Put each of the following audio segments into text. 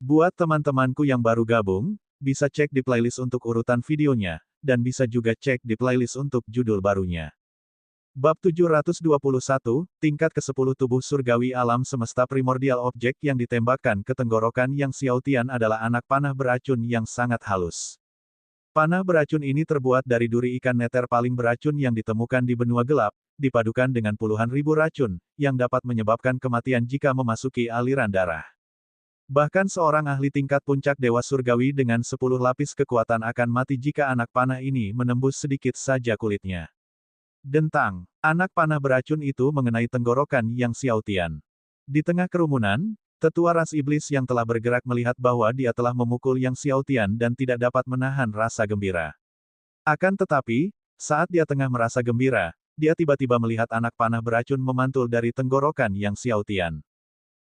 Buat teman-temanku yang baru gabung, bisa cek di playlist untuk urutan videonya, dan bisa juga cek di playlist untuk judul barunya. Bab 721, Tingkat ke-10 Tubuh Surgawi Alam Semesta Primordial. Objek yang ditembakkan ke tenggorokan Yang Xiaotian adalah anak panah beracun yang sangat halus. Panah beracun ini terbuat dari duri ikan neter paling beracun yang ditemukan di benua gelap, dipadukan dengan puluhan ribu racun, yang dapat menyebabkan kematian jika memasuki aliran darah. Bahkan seorang ahli tingkat puncak Dewa Surgawi dengan 10 lapis kekuatan akan mati jika anak panah ini menembus sedikit saja kulitnya. Dentang, anak panah beracun itu mengenai tenggorokan Yang Xiaotian. Di tengah kerumunan, tetua ras iblis yang telah bergerak melihat bahwa dia telah memukul Yang Xiaotian dan tidak dapat menahan rasa gembira. Akan tetapi, saat dia tengah merasa gembira, dia tiba-tiba melihat anak panah beracun memantul dari tenggorokan Yang Xiaotian.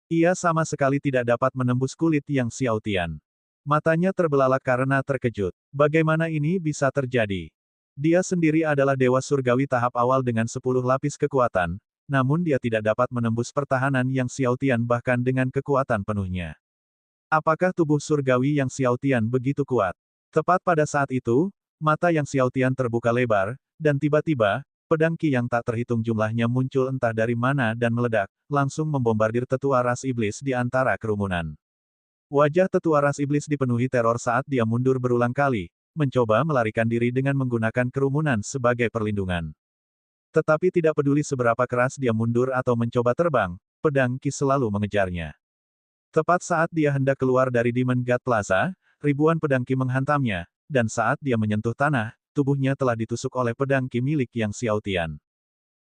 Ia sama sekali tidak dapat menembus kulit Yang Xiaotian. Matanya terbelalak karena terkejut. Bagaimana ini bisa terjadi? Dia sendiri adalah Dewa Surgawi tahap awal dengan 10 lapis kekuatan, namun dia tidak dapat menembus pertahanan Yang Xiaotian bahkan dengan kekuatan penuhnya. Apakah tubuh surgawi Yang Xiaotian begitu kuat? Tepat pada saat itu, mata Yang Xiaotian terbuka lebar, dan tiba-tiba, pedang Qi yang tak terhitung jumlahnya muncul entah dari mana dan meledak, langsung membombardir tetua ras iblis di antara kerumunan. Wajah tetua ras iblis dipenuhi teror saat dia mundur berulang kali, mencoba melarikan diri dengan menggunakan kerumunan sebagai perlindungan. Tetapi tidak peduli seberapa keras dia mundur atau mencoba terbang, pedang Qi selalu mengejarnya. Tepat saat dia hendak keluar dari Demon God Plaza, ribuan pedang Qi menghantamnya, dan saat dia menyentuh tanah, tubuhnya telah ditusuk oleh pedang Qi milik Yang Xiaotian.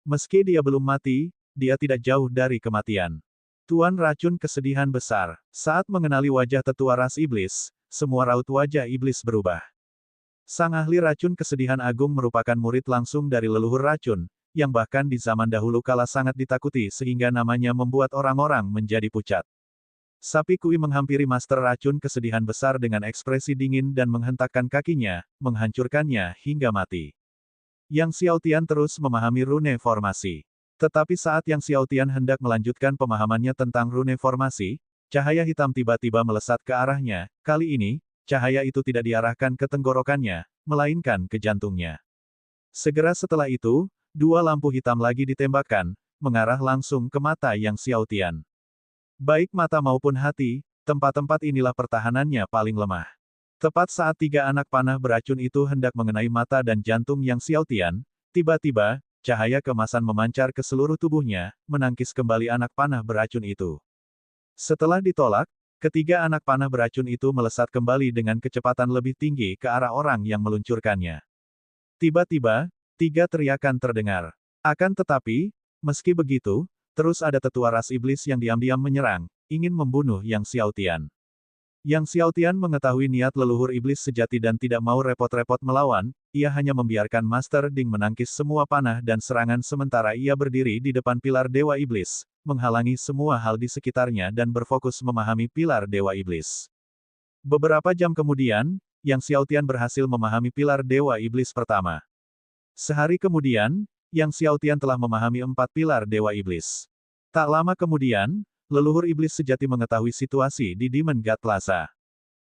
Meski dia belum mati, dia tidak jauh dari kematian. Tuan Racun Kesedihan Besar. Saat mengenali wajah tetua ras iblis, semua raut wajah iblis berubah. Sang ahli racun kesedihan agung merupakan murid langsung dari leluhur racun, yang bahkan di zaman dahulu kala sangat ditakuti sehingga namanya membuat orang-orang menjadi pucat. Sapi Kui menghampiri master racun kesedihan besar dengan ekspresi dingin dan menghentakkan kakinya, menghancurkannya hingga mati. Yang Xiaotian terus memahami rune formasi. Tetapi saat Yang Xiaotian hendak melanjutkan pemahamannya tentang rune formasi, cahaya hitam tiba-tiba melesat ke arahnya. Kali ini, cahaya itu tidak diarahkan ke tenggorokannya, melainkan ke jantungnya. Segera setelah itu, dua lampu hitam lagi ditembakkan, mengarah langsung ke mata Yang Xiaotian. Baik mata maupun hati, tempat-tempat inilah pertahanannya paling lemah. Tepat saat tiga anak panah beracun itu hendak mengenai mata dan jantung Yang Xiaotian, tiba-tiba, cahaya kemasan memancar ke seluruh tubuhnya, menangkis kembali anak panah beracun itu. Setelah ditolak, ketiga anak panah beracun itu melesat kembali dengan kecepatan lebih tinggi ke arah orang yang meluncurkannya. Tiba-tiba, tiga teriakan terdengar. Akan tetapi, meski begitu, terus ada tetua ras iblis yang diam-diam menyerang, ingin membunuh Yang Xiaotian. Yang Xiaotian mengetahui niat leluhur iblis sejati dan tidak mau repot-repot melawan, ia hanya membiarkan Master Ding menangkis semua panah dan serangan sementara ia berdiri di depan pilar Dewa Iblis, menghalangi semua hal di sekitarnya dan berfokus memahami pilar Dewa Iblis. Beberapa jam kemudian, Yang Xiaotian berhasil memahami pilar Dewa Iblis pertama. Sehari kemudian, Yang Xiaotian telah memahami 4 pilar Dewa Iblis. Tak lama kemudian, leluhur iblis sejati mengetahui situasi di Demon God Plaza.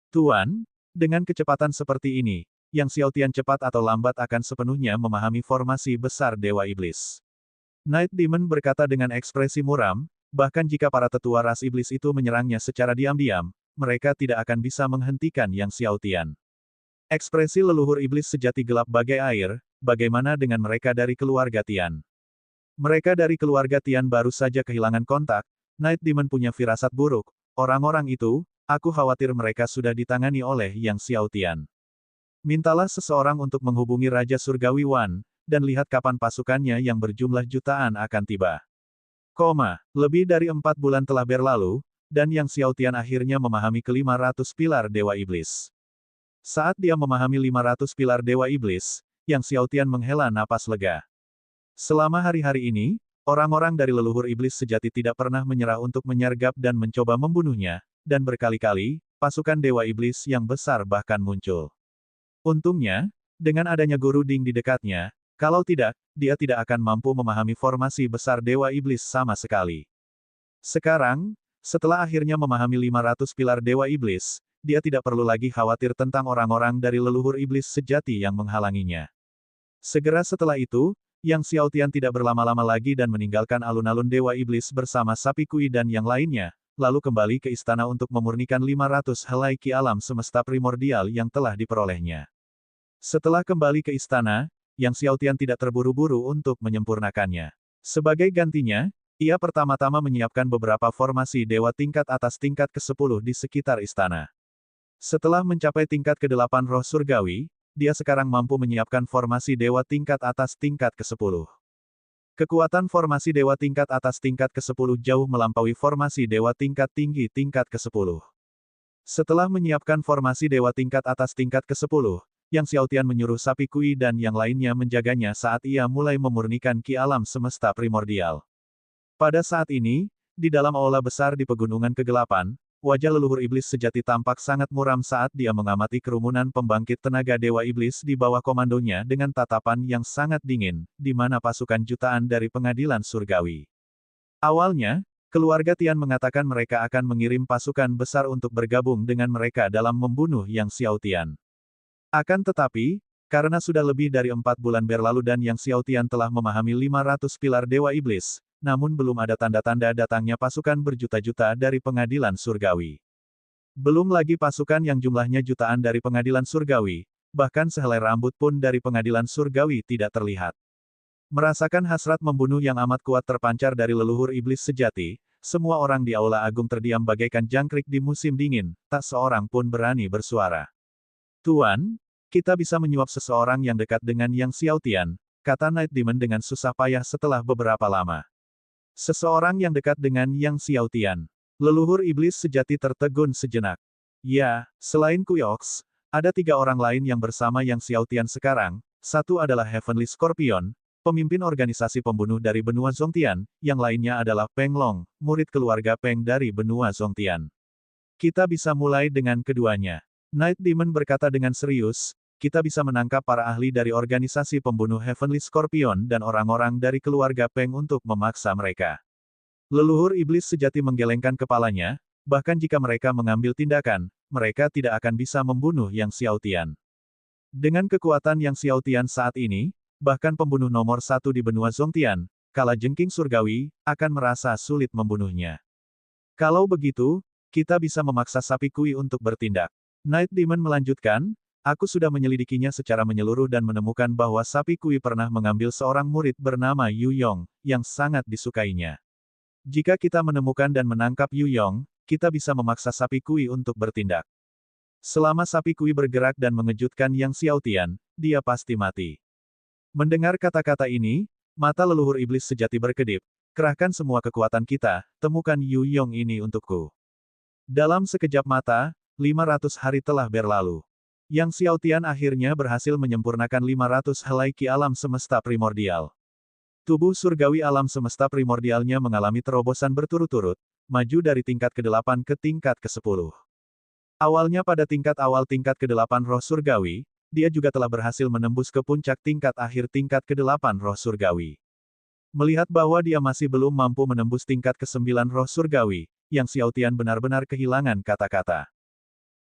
Tuan, dengan kecepatan seperti ini, Yang Xiaotian cepat atau lambat akan sepenuhnya memahami formasi besar Dewa Iblis. Night Demon berkata dengan ekspresi muram, bahkan jika para tetua ras iblis itu menyerangnya secara diam-diam, mereka tidak akan bisa menghentikan Yang Xiaotian. Ekspresi leluhur iblis sejati gelap bagai air, bagaimana dengan mereka dari keluarga Tian? Mereka dari keluarga Tian baru saja kehilangan kontak, Night Demon punya firasat buruk, orang-orang itu, aku khawatir mereka sudah ditangani oleh Yang Xiaotian. Mintalah seseorang untuk menghubungi Raja Surgawi Wan, dan lihat kapan pasukannya yang berjumlah jutaan akan tiba. Lebih dari 4 bulan telah berlalu, dan Yang Xiaotian akhirnya memahami ke-500 pilar Dewa Iblis. Saat dia memahami 500 pilar Dewa Iblis, Yang Xiaotian menghela napas lega. Selama hari-hari ini, orang-orang dari leluhur iblis sejati tidak pernah menyerah untuk menyergap dan mencoba membunuhnya, dan berkali-kali, pasukan Dewa Iblis yang besar bahkan muncul. Untungnya, dengan adanya Guru Ding di dekatnya, kalau tidak, dia tidak akan mampu memahami formasi besar Dewa Iblis sama sekali. Sekarang, Setelah akhirnya memahami 500 pilar Dewa Iblis, dia tidak perlu lagi khawatir tentang orang-orang dari leluhur iblis sejati yang menghalanginya. Segera setelah itu, Yang Xiaotian tidak berlama-lama lagi dan meninggalkan alun-alun Dewa Iblis bersama Sapi Kui dan yang lainnya, lalu kembali ke istana untuk memurnikan 500 helai ki alam semesta primordial yang telah diperolehnya. Setelah kembali ke istana, Yang Xiaotian tidak terburu-buru untuk menyempurnakannya. Sebagai gantinya, ia pertama-tama menyiapkan beberapa formasi dewa tingkat atas tingkat ke-10 di sekitar istana. Setelah mencapai tingkat ke-8 roh surgawi, dia sekarang mampu menyiapkan formasi dewa tingkat atas tingkat ke-10. Kekuatan formasi dewa tingkat atas tingkat ke-10 jauh melampaui formasi dewa tingkat tinggi tingkat ke-10. Setelah menyiapkan formasi dewa tingkat atas tingkat ke-10, Yang Xiaotian menyuruh Sapi Kui dan yang lainnya menjaganya saat ia mulai memurnikan ki alam semesta primordial. Pada saat ini, di dalam aula besar di Pegunungan Kegelapan, wajah leluhur iblis sejati tampak sangat muram saat dia mengamati kerumunan pembangkit tenaga Dewa Iblis di bawah komandonya dengan tatapan yang sangat dingin, di mana pasukan jutaan dari pengadilan surgawi. Awalnya, keluarga Tian mengatakan mereka akan mengirim pasukan besar untuk bergabung dengan mereka dalam membunuh Yang Xiaotian. Akan tetapi, karena sudah lebih dari 4 bulan berlalu dan Yang Xiaotian telah memahami 500 pilar Dewa Iblis, namun belum ada tanda-tanda datangnya pasukan berjuta-juta dari pengadilan surgawi. Belum lagi pasukan yang jumlahnya jutaan dari pengadilan surgawi, bahkan sehelai rambut pun dari pengadilan surgawi tidak terlihat. Merasakan hasrat membunuh yang amat kuat terpancar dari leluhur iblis sejati, semua orang di aula agung terdiam bagaikan jangkrik di musim dingin, tak seorang pun berani bersuara. Tuan, kita bisa menyuap seseorang yang dekat dengan Yang Xiaotian, kata Night Demon dengan susah payah setelah beberapa lama. Seseorang yang dekat dengan Yang Xiaotian. Leluhur iblis sejati tertegun sejenak. Ya, selain Kuyox, ada 3 orang lain yang bersama Yang Xiaotian sekarang. Satu adalah Heavenly Scorpion, pemimpin organisasi pembunuh dari benua Zongtian, yang lainnya adalah Peng Long, murid keluarga Peng dari benua Zongtian. Kita bisa mulai dengan keduanya. Night Demon berkata dengan serius, kita bisa menangkap para ahli dari organisasi pembunuh Heavenly Scorpion dan orang-orang dari keluarga Peng untuk memaksa mereka. Leluhur iblis sejati menggelengkan kepalanya, bahkan jika mereka mengambil tindakan, mereka tidak akan bisa membunuh Yang Xiaotian. Dengan kekuatan Yang Xiaotian saat ini, bahkan pembunuh nomor 1 di benua Zongtian, Kalajengking Surgawi, akan merasa sulit membunuhnya. Kalau begitu, kita bisa memaksa Sapi Kui untuk bertindak. Night Demon melanjutkan, aku sudah menyelidikinya secara menyeluruh dan menemukan bahwa Sapi Kui pernah mengambil seorang murid bernama Yu Yong, yang sangat disukainya. Jika kita menemukan dan menangkap Yu Yong, kita bisa memaksa Sapi Kui untuk bertindak. Selama Sapi Kui bergerak dan mengejutkan Yang Xiaotian, dia pasti mati. Mendengar kata-kata ini, mata leluhur iblis sejati berkedip, kerahkan semua kekuatan kita, temukan Yu Yong ini untukku. Dalam sekejap mata, 500 hari telah berlalu. Yang Xiaotian akhirnya berhasil menyempurnakan 500 helai ki alam semesta primordial. Tubuh surgawi alam semesta primordialnya mengalami terobosan berturut-turut, maju dari tingkat ke-8 ke tingkat ke-10. Awalnya pada tingkat awal tingkat ke-8 roh surgawi, dia juga telah berhasil menembus ke puncak tingkat akhir tingkat ke-8 roh surgawi. Melihat bahwa dia masih belum mampu menembus tingkat ke-9 roh surgawi, Yang Xiaotian benar-benar kehilangan kata-kata.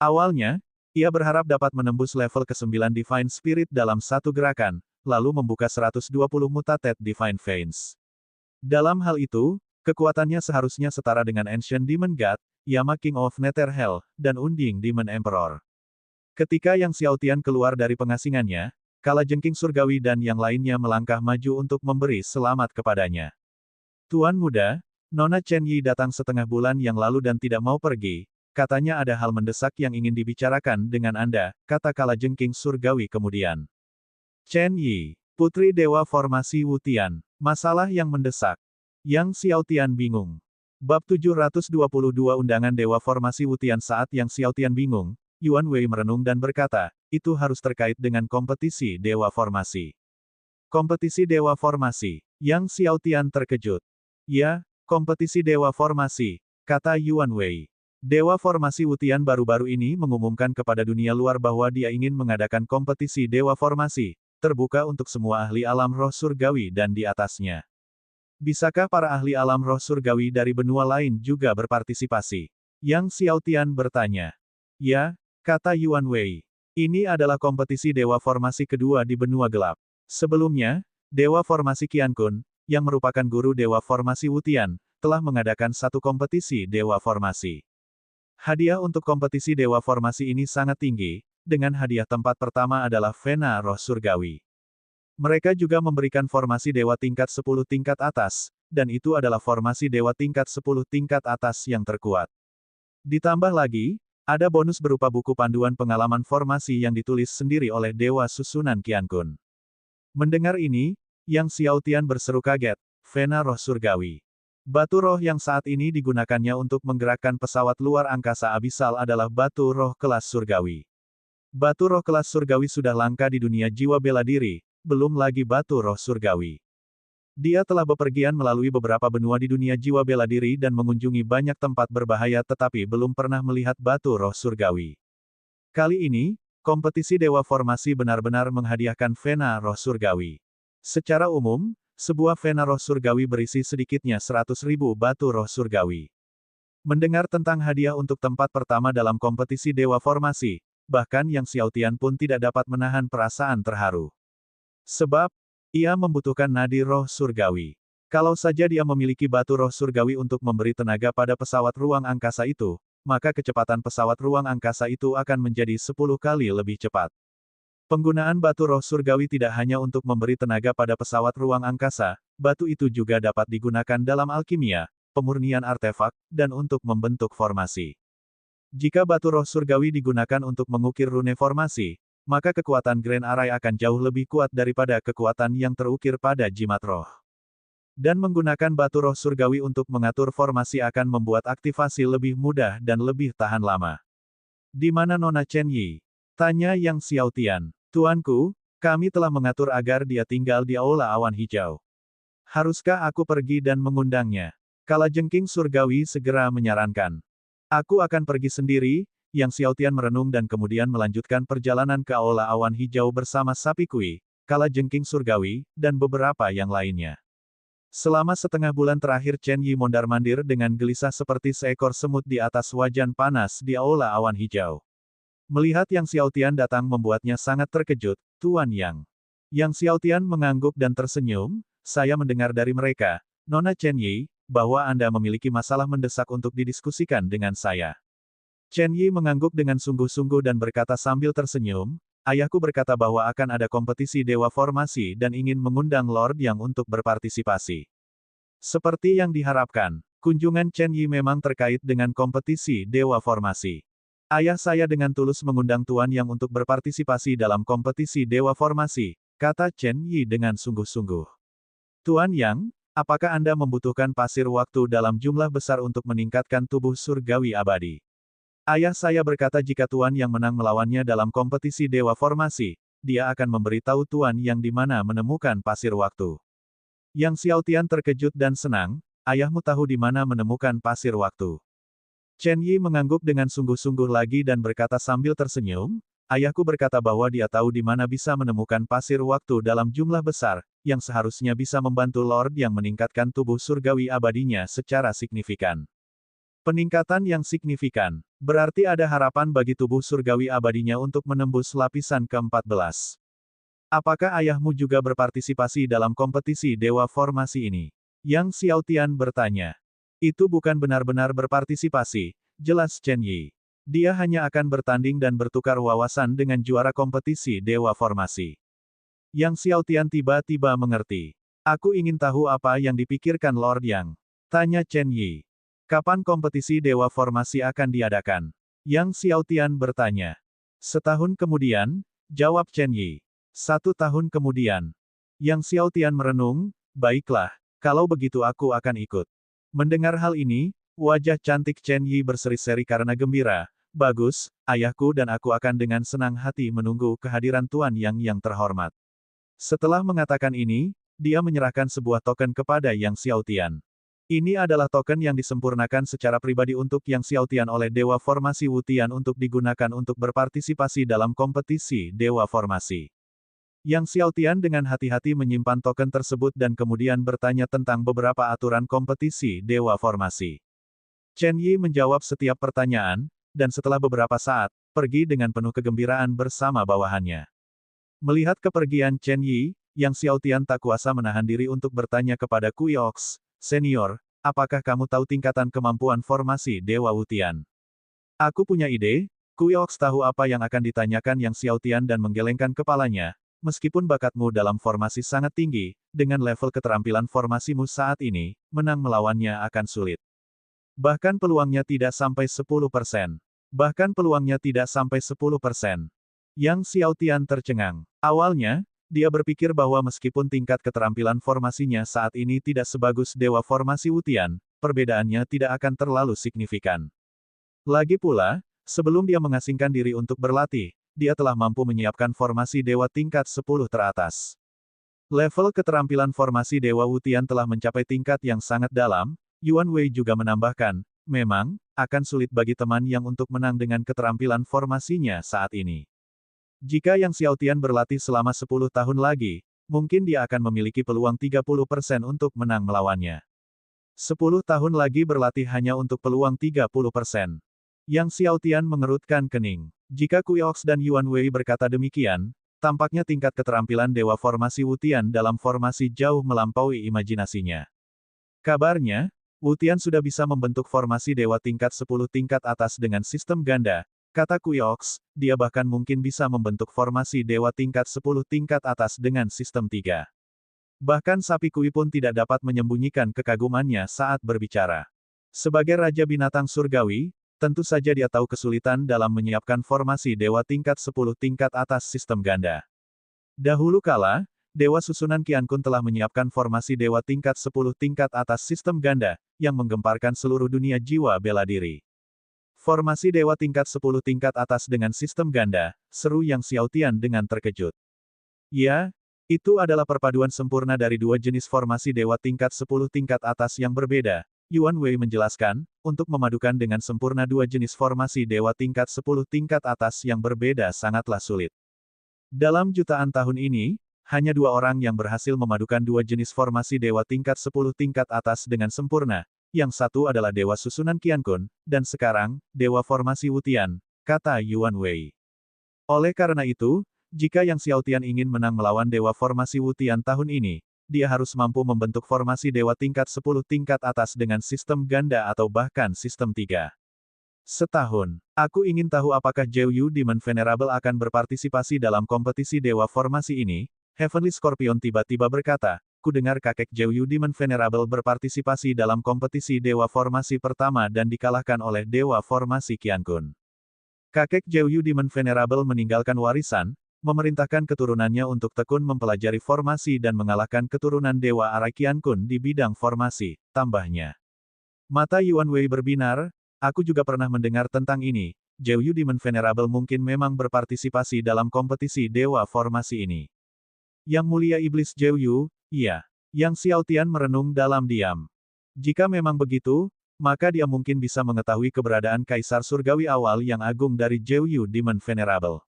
Awalnya, ia berharap dapat menembus level ke-9 Divine Spirit dalam satu gerakan, lalu membuka 120 Mutated Divine Veins. Dalam hal itu, kekuatannya seharusnya setara dengan Ancient Demon God, Yama King of Netherhell, dan Unding Demon Emperor. Ketika Yang Xiaotian keluar dari pengasingannya, Kalajengking Surgawi dan yang lainnya melangkah maju untuk memberi selamat kepadanya. Tuan muda, Nona Chen Yi datang setengah bulan yang lalu dan tidak mau pergi. Katanya ada hal mendesak yang ingin dibicarakan dengan Anda, kata Kalajengking Surgawi kemudian. Chen Yi, Putri Dewa Formasi Wutian, masalah yang mendesak. Yang Xiaotian bingung. Bab 722 Undangan Dewa Formasi Wutian. Saat Yang Xiaotian bingung, Yuan Wei merenung dan berkata, itu harus terkait dengan kompetisi Dewa Formasi. Kompetisi Dewa Formasi. Yang Xiaotian terkejut. Ya, kompetisi Dewa Formasi, kata Yuan Wei. Dewa Formasi Wutian baru-baru ini mengumumkan kepada dunia luar bahwa dia ingin mengadakan kompetisi Dewa Formasi, terbuka untuk semua ahli alam roh surgawi dan di atasnya. Bisakah para ahli alam roh surgawi dari benua lain juga berpartisipasi? Yang Xiaotian bertanya. Ya, kata Yuan Wei. Ini adalah kompetisi Dewa Formasi kedua di benua gelap. Sebelumnya, Dewa Formasi Qiankun, yang merupakan guru Dewa Formasi Wutian, telah mengadakan satu kompetisi Dewa Formasi. Hadiah untuk kompetisi Dewa Formasi ini sangat tinggi, dengan hadiah tempat pertama adalah Vena Roh Surgawi. Mereka juga memberikan formasi Dewa tingkat 10 tingkat atas, dan itu adalah formasi Dewa tingkat 10 tingkat atas yang terkuat. Ditambah lagi, ada bonus berupa buku panduan pengalaman formasi yang ditulis sendiri oleh Dewa Susunan Qiankun. Mendengar ini, Yang Xiaotian berseru kaget, Vena Roh Surgawi. Batu roh yang saat ini digunakannya untuk menggerakkan pesawat luar angkasa abisal adalah batu roh kelas surgawi. Batu roh kelas surgawi sudah langka di dunia jiwa bela diri, belum lagi batu roh surgawi. Dia telah bepergian melalui beberapa benua di dunia jiwa bela diri dan mengunjungi banyak tempat berbahaya tetapi belum pernah melihat batu roh surgawi. Kali ini, kompetisi Dewa Formasi benar-benar menghadiahkan Vena Roh Surgawi. Secara umum, sebuah Vena Roh Surgawi berisi sedikitnya 100.000 batu roh surgawi. Mendengar tentang hadiah untuk tempat pertama dalam kompetisi Dewa Formasi, bahkan Yang Xiaotian pun tidak dapat menahan perasaan terharu. Sebab, ia membutuhkan nadi roh surgawi. Kalau saja dia memiliki batu roh surgawi untuk memberi tenaga pada pesawat ruang angkasa itu, maka kecepatan pesawat ruang angkasa itu akan menjadi 10 kali lebih cepat. Penggunaan batu roh surgawi tidak hanya untuk memberi tenaga pada pesawat ruang angkasa, batu itu juga dapat digunakan dalam alkimia, pemurnian artefak, dan untuk membentuk formasi. Jika batu roh surgawi digunakan untuk mengukir rune formasi, maka kekuatan Grand Array akan jauh lebih kuat daripada kekuatan yang terukir pada jimat roh. Dan menggunakan batu roh surgawi untuk mengatur formasi akan membuat aktivasi lebih mudah dan lebih tahan lama. Di mana Nona Chen Yi? Tanya Yang Xiaotian. Tuanku, kami telah mengatur agar dia tinggal di Aula Awan Hijau. Haruskah aku pergi dan mengundangnya? Kalajengking Surgawi segera menyarankan. Aku akan pergi sendiri, Yang Xiaotian merenung dan kemudian melanjutkan perjalanan ke Aula Awan Hijau bersama Sapi Kui, Kalajengking Surgawi, dan beberapa yang lainnya. Selama setengah bulan terakhir Chen Yi mondar-mandir dengan gelisah seperti seekor semut di atas wajan panas di Aula Awan Hijau. Melihat Yang Xiaotian datang membuatnya sangat terkejut, Tuan Yang. Yang Xiaotian mengangguk dan tersenyum, saya mendengar dari mereka, Nona Chen Yi, bahwa Anda memiliki masalah mendesak untuk didiskusikan dengan saya. Chen Yi mengangguk dengan sungguh-sungguh dan berkata sambil tersenyum, ayahku berkata bahwa akan ada kompetisi Dewa Formasi dan ingin mengundang Lord Yang untuk berpartisipasi. Seperti yang diharapkan, kunjungan Chen Yi memang terkait dengan kompetisi Dewa Formasi. Ayah saya dengan tulus mengundang Tuan Yang untuk berpartisipasi dalam kompetisi Dewa Formasi, kata Chen Yi dengan sungguh-sungguh. Tuan Yang, apakah Anda membutuhkan pasir waktu dalam jumlah besar untuk meningkatkan tubuh surgawi abadi? Ayah saya berkata jika Tuan Yang menang melawannya dalam kompetisi Dewa Formasi, dia akan memberitahu Tuan Yang di mana menemukan pasir waktu. Yang Xiaotian terkejut dan senang, ayahmu tahu di mana menemukan pasir waktu. Chen Yi mengangguk dengan sungguh-sungguh lagi dan berkata sambil tersenyum, ayahku berkata bahwa dia tahu di mana bisa menemukan pasir waktu dalam jumlah besar, yang seharusnya bisa membantu Lord yang meningkatkan tubuh surgawi abadinya secara signifikan. Peningkatan yang signifikan, berarti ada harapan bagi tubuh surgawi abadinya untuk menembus lapisan ke-14. Apakah ayahmu juga berpartisipasi dalam kompetisi Dewa Formasi ini? Yang Xiaotian bertanya. Itu bukan benar-benar berpartisipasi, jelas Chen Yi. Dia hanya akan bertanding dan bertukar wawasan dengan juara kompetisi Dewa Formasi. Yang Xiaotian tiba-tiba mengerti. Aku ingin tahu apa yang dipikirkan Lord Yang. Tanya Chen Yi. Kapan kompetisi Dewa Formasi akan diadakan? Yang Xiaotian bertanya. Setahun kemudian, jawab Chen Yi. 1 tahun kemudian. Yang Xiaotian merenung, baiklah, kalau begitu aku akan ikut. Mendengar hal ini, wajah cantik Chen Yi berseri-seri karena gembira. Bagus, ayahku dan aku akan dengan senang hati menunggu kehadiran Tuan yang terhormat. Setelah mengatakan ini, dia menyerahkan sebuah token kepada Yang Xiaotian. Ini adalah token yang disempurnakan secara pribadi untuk Yang Xiaotian oleh Dewa Formasi Wutian untuk digunakan untuk berpartisipasi dalam kompetisi Dewa Formasi. Yang Xiaotian dengan hati-hati menyimpan token tersebut dan kemudian bertanya tentang beberapa aturan kompetisi Dewa Formasi. Chen Yi menjawab setiap pertanyaan, dan setelah beberapa saat, pergi dengan penuh kegembiraan bersama bawahannya. Melihat kepergian Chen Yi, Yang Xiaotian tak kuasa menahan diri untuk bertanya kepada Kuyox, "Senior, apakah kamu tahu tingkatan kemampuan formasi Dewa Wutian?" "Aku punya ide." Kuyox tahu apa yang akan ditanyakan Yang Xiaotian dan menggelengkan kepalanya. "Meskipun bakatmu dalam formasi sangat tinggi, dengan level keterampilan formasimu saat ini, menang melawannya akan sulit. Bahkan peluangnya tidak sampai 10%. Bahkan peluangnya tidak sampai 10%. Yang Xiaotian tercengang. Awalnya, dia berpikir bahwa meskipun tingkat keterampilan formasinya saat ini tidak sebagus Dewa Formasi Wutian, perbedaannya tidak akan terlalu signifikan. Lagi pula, sebelum dia mengasingkan diri untuk berlatih, dia telah mampu menyiapkan formasi Dewa tingkat 10 teratas. Level keterampilan formasi Dewa Wutian telah mencapai tingkat yang sangat dalam. Yuan Wei juga menambahkan, memang, akan sulit bagi teman yang untuk menang dengan keterampilan formasinya saat ini. Jika Yang Xiaotian berlatih selama 10 tahun lagi, mungkin dia akan memiliki peluang 30% untuk menang melawannya. 10 tahun lagi berlatih hanya untuk peluang 30%. Yang Xiaotian mengerutkan kening. Jika Kuyox dan Yuan Wei berkata demikian, tampaknya tingkat keterampilan Dewa Formasi Wutian dalam formasi jauh melampaui imajinasinya. Kabarnya, Wutian sudah bisa membentuk formasi Dewa tingkat 10 tingkat atas dengan sistem ganda, kata Kuyox, dia bahkan mungkin bisa membentuk formasi Dewa tingkat 10 tingkat atas dengan sistem 3. Bahkan Sapi Kui pun tidak dapat menyembunyikan kekagumannya saat berbicara. Sebagai Raja Binatang Surgawi, tentu saja dia tahu kesulitan dalam menyiapkan formasi Dewa tingkat 10 tingkat atas sistem ganda. Dahulu kala, Dewa Susunan Qiankun telah menyiapkan formasi Dewa tingkat 10 tingkat atas sistem ganda, yang menggemparkan seluruh dunia jiwa bela diri. Formasi Dewa tingkat 10 tingkat atas dengan sistem ganda, seru Yang Xiaotian dengan terkejut. Ya, itu adalah perpaduan sempurna dari dua jenis formasi Dewa tingkat 10 tingkat atas yang berbeda. Yuan Wei menjelaskan, untuk memadukan dengan sempurna dua jenis formasi Dewa tingkat 10 tingkat atas yang berbeda sangatlah sulit. Dalam jutaan tahun ini, hanya dua orang yang berhasil memadukan dua jenis formasi Dewa tingkat 10 tingkat atas dengan sempurna. Yang satu adalah Dewa Susunan Qiankun, dan sekarang, Dewa Formasi Wutian, kata Yuan Wei. Oleh karena itu, jika Yang Xiaotian ingin menang melawan Dewa Formasi Wutian tahun ini, dia harus mampu membentuk formasi Dewa tingkat 10 tingkat atas dengan sistem ganda atau bahkan sistem 3. Setahun. Aku ingin tahu apakah Zhou Yu Demon Venerable akan berpartisipasi dalam kompetisi Dewa Formasi ini. Heavenly Scorpion tiba-tiba berkata, ku dengar kakek Zhou Yu Demon Venerable berpartisipasi dalam kompetisi Dewa Formasi pertama dan dikalahkan oleh Dewa Formasi Qiankun. Kakek Zhou Yu Demon Venerable meninggalkan warisan, memerintahkan keturunannya untuk tekun mempelajari formasi dan mengalahkan keturunan Dewa Arai Qiankun di bidang formasi, tambahnya. Mata Yuan Wei berbinar, aku juga pernah mendengar tentang ini, Zhou Yu Demon Venerable mungkin memang berpartisipasi dalam kompetisi Dewa Formasi ini. Yang Mulia Iblis Zhou Yu, iya. Yang Xiaotian merenung dalam diam. Jika memang begitu, maka dia mungkin bisa mengetahui keberadaan Kaisar Surgawi awal yang agung dari Zhou Yu Demon Venerable.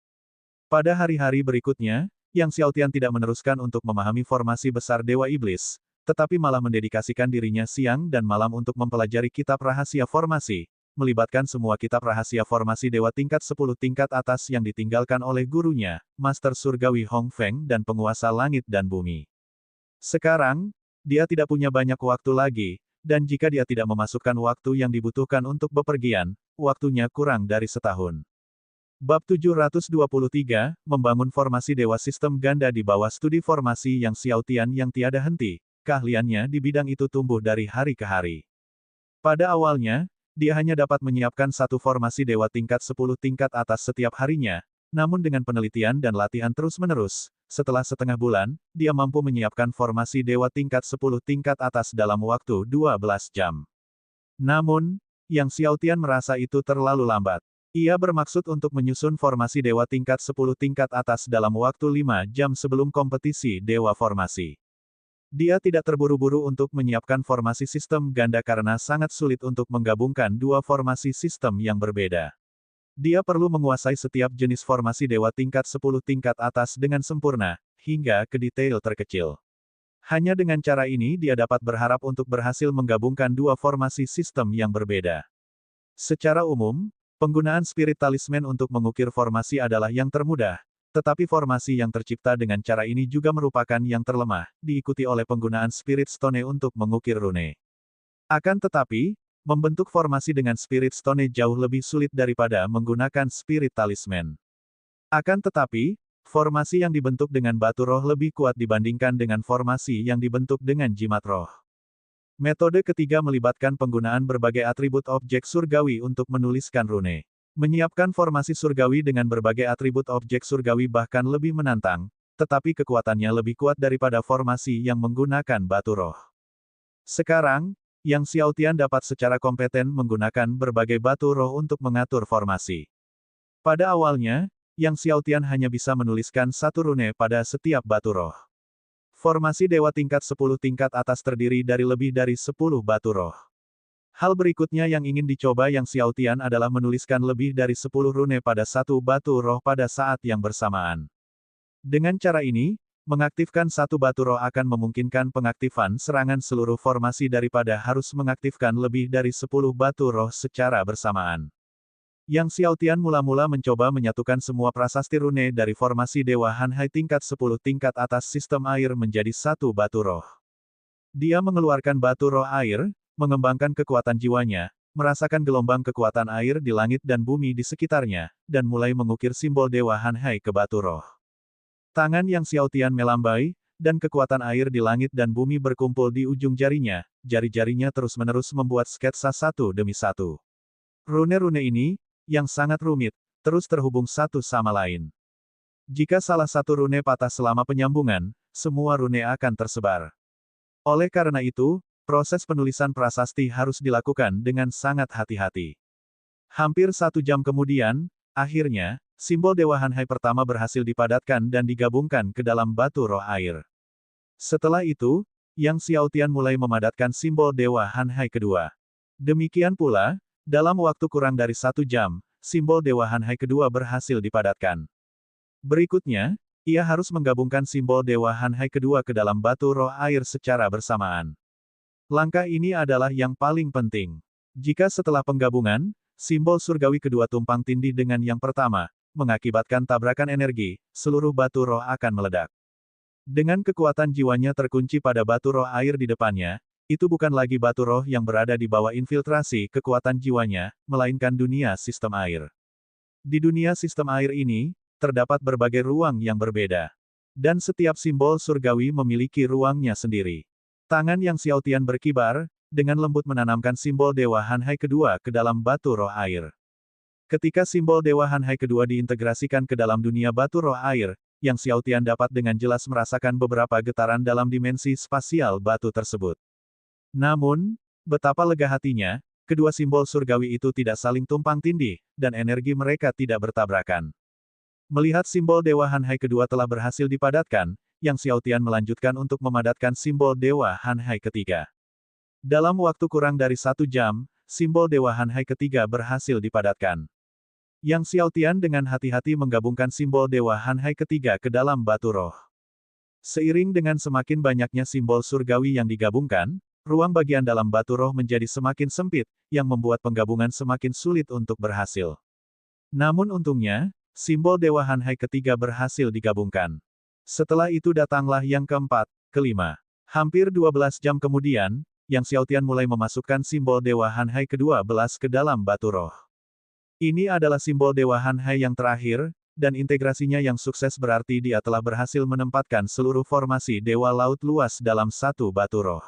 Pada hari-hari berikutnya, Yang Xiaotian tidak meneruskan untuk memahami formasi besar Dewa Iblis, tetapi malah mendedikasikan dirinya siang dan malam untuk mempelajari kitab rahasia formasi, melibatkan semua kitab rahasia formasi Dewa tingkat 10 tingkat atas yang ditinggalkan oleh gurunya, Master Surgawi Hong Feng dan penguasa langit dan bumi. Sekarang, dia tidak punya banyak waktu lagi, dan jika dia tidak memasukkan waktu yang dibutuhkan untuk bepergian, waktunya kurang dari setahun. Bab 723, Membangun Formasi Dewa Sistem Ganda di bawah studi formasi Yang Xiaotian yang tiada henti, keahliannya di bidang itu tumbuh dari hari ke hari. Pada awalnya, dia hanya dapat menyiapkan satu formasi Dewa tingkat 10 tingkat atas setiap harinya, namun dengan penelitian dan latihan terus-menerus, setelah setengah bulan, dia mampu menyiapkan formasi Dewa tingkat 10 tingkat atas dalam waktu 12 jam. Namun, Yang Xiaotian merasa itu terlalu lambat. Ia bermaksud untuk menyusun formasi Dewa tingkat 10 tingkat atas dalam waktu 5 jam sebelum kompetisi Dewa Formasi. Dia tidak terburu-buru untuk menyiapkan formasi sistem ganda karena sangat sulit untuk menggabungkan dua formasi sistem yang berbeda. Dia perlu menguasai setiap jenis formasi Dewa tingkat 10 tingkat atas dengan sempurna, hingga ke detail terkecil. Hanya dengan cara ini dia dapat berharap untuk berhasil menggabungkan dua formasi sistem yang berbeda. Secara umum, penggunaan Spirit Talisman untuk mengukir formasi adalah yang termudah, tetapi formasi yang tercipta dengan cara ini juga merupakan yang terlemah, diikuti oleh penggunaan Spirit Stone untuk mengukir rune. Akan tetapi, membentuk formasi dengan Spirit Stone jauh lebih sulit daripada menggunakan Spirit Talisman. Akan tetapi, formasi yang dibentuk dengan batu roh lebih kuat dibandingkan dengan formasi yang dibentuk dengan jimat roh. Metode ketiga melibatkan penggunaan berbagai atribut objek surgawi untuk menuliskan rune. Menyiapkan formasi surgawi dengan berbagai atribut objek surgawi bahkan lebih menantang, tetapi kekuatannya lebih kuat daripada formasi yang menggunakan batu roh. Sekarang, Yang Xiaotian dapat secara kompeten menggunakan berbagai batu roh untuk mengatur formasi. Pada awalnya, Yang Xiaotian hanya bisa menuliskan satu rune pada setiap batu roh. Formasi dewa tingkat 10 tingkat atas terdiri dari lebih dari 10 batu roh. Hal berikutnya yang ingin dicoba Yang Xiaotian adalah menuliskan lebih dari 10 rune pada satu batu roh pada saat yang bersamaan. Dengan cara ini, mengaktifkan satu batu roh akan memungkinkan pengaktifan serangan seluruh formasi daripada harus mengaktifkan lebih dari 10 batu roh secara bersamaan. Yang Xiaotian mula-mula mencoba menyatukan semua prasasti rune dari formasi Dewa Hanhai tingkat 10 tingkat atas sistem air menjadi satu batu roh. Dia mengeluarkan batu roh air, mengembangkan kekuatan jiwanya, merasakan gelombang kekuatan air di langit dan bumi di sekitarnya, dan mulai mengukir simbol Dewa Hanhai ke batu roh. Tangan Yang Xiaotian melambai, dan kekuatan air di langit dan bumi berkumpul di ujung jarinya, jari-jarinya terus-menerus membuat sketsa satu demi satu. Rune-rune ini, yang sangat rumit, terus terhubung satu sama lain. Jika salah satu rune patah selama penyambungan, semua rune akan tersebar. Oleh karena itu, proses penulisan prasasti harus dilakukan dengan sangat hati-hati. Hampir 1 jam kemudian, akhirnya, simbol Dewa Hanhai pertama berhasil dipadatkan dan digabungkan ke dalam batu roh air. Setelah itu, Yang Xiaotian mulai memadatkan simbol Dewa Hanhai kedua. Demikian pula, dalam waktu kurang dari 1 jam, simbol Dewa Hanhai kedua berhasil dipadatkan. Berikutnya, ia harus menggabungkan simbol Dewa Hanhai kedua ke dalam batu roh air secara bersamaan. Langkah ini adalah yang paling penting. Jika setelah penggabungan, simbol surgawi kedua tumpang tindih dengan yang pertama, mengakibatkan tabrakan energi, seluruh batu roh akan meledak. Dengan kekuatan jiwanya terkunci pada batu roh air di depannya, itu bukan lagi batu roh yang berada di bawah infiltrasi kekuatan jiwanya, melainkan dunia sistem air. Di dunia sistem air ini, terdapat berbagai ruang yang berbeda. Dan setiap simbol surgawi memiliki ruangnya sendiri. Tangan Yang Xiaotian berkibar, dengan lembut menanamkan simbol Dewa Hanhai kedua ke dalam batu roh air. Ketika simbol Dewa Hanhai kedua diintegrasikan ke dalam dunia batu roh air, Yang Xiaotian dapat dengan jelas merasakan beberapa getaran dalam dimensi spasial batu tersebut. Namun, betapa lega hatinya, kedua simbol surgawi itu tidak saling tumpang tindih, dan energi mereka tidak bertabrakan. Melihat simbol Dewa Hanhai kedua telah berhasil dipadatkan, Yang Xiaotian melanjutkan untuk memadatkan simbol Dewa Hanhai ketiga. Dalam waktu kurang dari 1 jam, simbol Dewa Hanhai ketiga berhasil dipadatkan. Yang Xiaotian dengan hati-hati menggabungkan simbol Dewa Hanhai ketiga ke dalam batu roh. Seiring dengan semakin banyaknya simbol surgawi yang digabungkan, ruang bagian dalam batu roh menjadi semakin sempit, yang membuat penggabungan semakin sulit untuk berhasil. Namun untungnya, simbol Dewa Hanhai ketiga berhasil digabungkan. Setelah itu datanglah yang keempat, kelima. Hampir 12 jam kemudian, Yang Xiaotian mulai memasukkan simbol Dewa Hanhai ke-12 ke dalam batu roh. Ini adalah simbol Dewa Hanhai yang terakhir, dan integrasinya yang sukses berarti dia telah berhasil menempatkan seluruh formasi Dewa Laut luas dalam satu batu roh.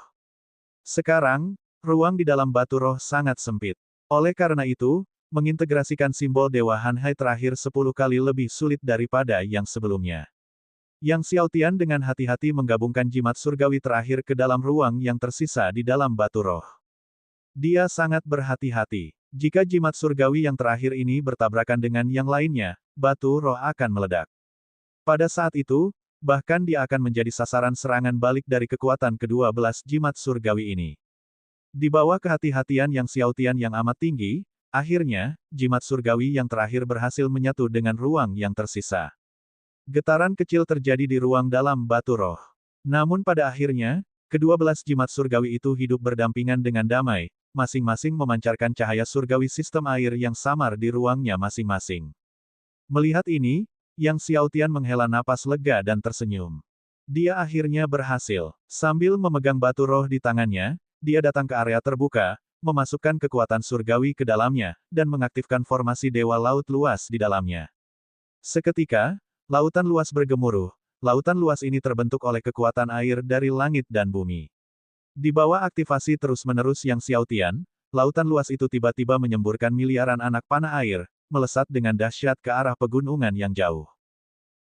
Sekarang, ruang di dalam batu roh sangat sempit. Oleh karena itu, mengintegrasikan simbol Dewa Hanhai terakhir 10 kali lebih sulit daripada yang sebelumnya. Yang Xiaotian dengan hati-hati menggabungkan jimat surgawi terakhir ke dalam ruang yang tersisa di dalam batu roh. Dia sangat berhati-hati. Jika jimat surgawi yang terakhir ini bertabrakan dengan yang lainnya, batu roh akan meledak. Pada saat itu, bahkan dia akan menjadi sasaran serangan balik dari kekuatan ke-12 jimat surgawi ini. Di bawah kehati-hatian Yang Xiaotian yang amat tinggi, akhirnya, jimat surgawi yang terakhir berhasil menyatu dengan ruang yang tersisa. Getaran kecil terjadi di ruang dalam batu roh. Namun pada akhirnya, kedua belas jimat surgawi itu hidup berdampingan dengan damai, masing-masing memancarkan cahaya surgawi sistem air yang samar di ruangnya masing-masing. Melihat ini, Yang Xiaotian menghela napas lega dan tersenyum. Dia akhirnya berhasil. Sambil memegang batu roh di tangannya, dia datang ke area terbuka, memasukkan kekuatan surgawi ke dalamnya, dan mengaktifkan formasi Dewa Laut Luas di dalamnya. Seketika, lautan luas bergemuruh. Lautan luas ini terbentuk oleh kekuatan air dari langit dan bumi. Di bawah aktivasi terus-menerus Yang Xiaotian, lautan luas itu tiba-tiba menyemburkan miliaran anak panah air, melesat dengan dahsyat ke arah pegunungan yang jauh.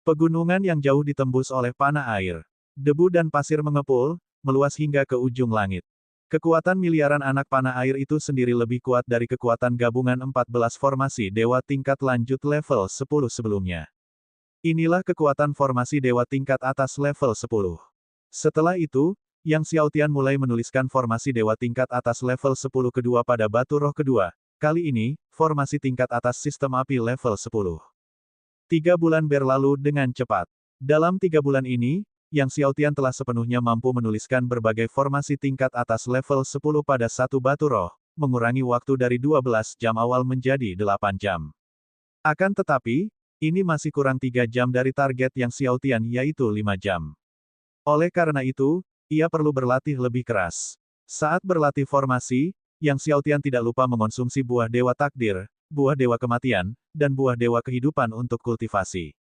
Pegunungan yang jauh ditembus oleh panah air. Debu dan pasir mengepul, meluas hingga ke ujung langit. Kekuatan miliaran anak panah air itu sendiri lebih kuat dari kekuatan gabungan 14 formasi dewa tingkat lanjut level 10 sebelumnya. Inilah kekuatan formasi dewa tingkat atas level 10. Setelah itu, Yang Xiaotian mulai menuliskan formasi dewa tingkat atas level 10 kedua pada batu roh kedua. Kali ini, formasi tingkat atas sistem api level 10. 3 bulan berlalu dengan cepat. Dalam 3 bulan ini, Yang Xiaotian telah sepenuhnya mampu menuliskan berbagai formasi tingkat atas level 10 pada satu batu roh, mengurangi waktu dari 12 jam awal menjadi 8 jam. Akan tetapi, ini masih kurang 3 jam dari target Yang Xiaotian yaitu 5 jam. Oleh karena itu, ia perlu berlatih lebih keras. Saat berlatih formasi, Yang Xiaotian tidak lupa mengonsumsi buah dewa takdir, buah dewa kematian, dan buah dewa kehidupan untuk kultivasi.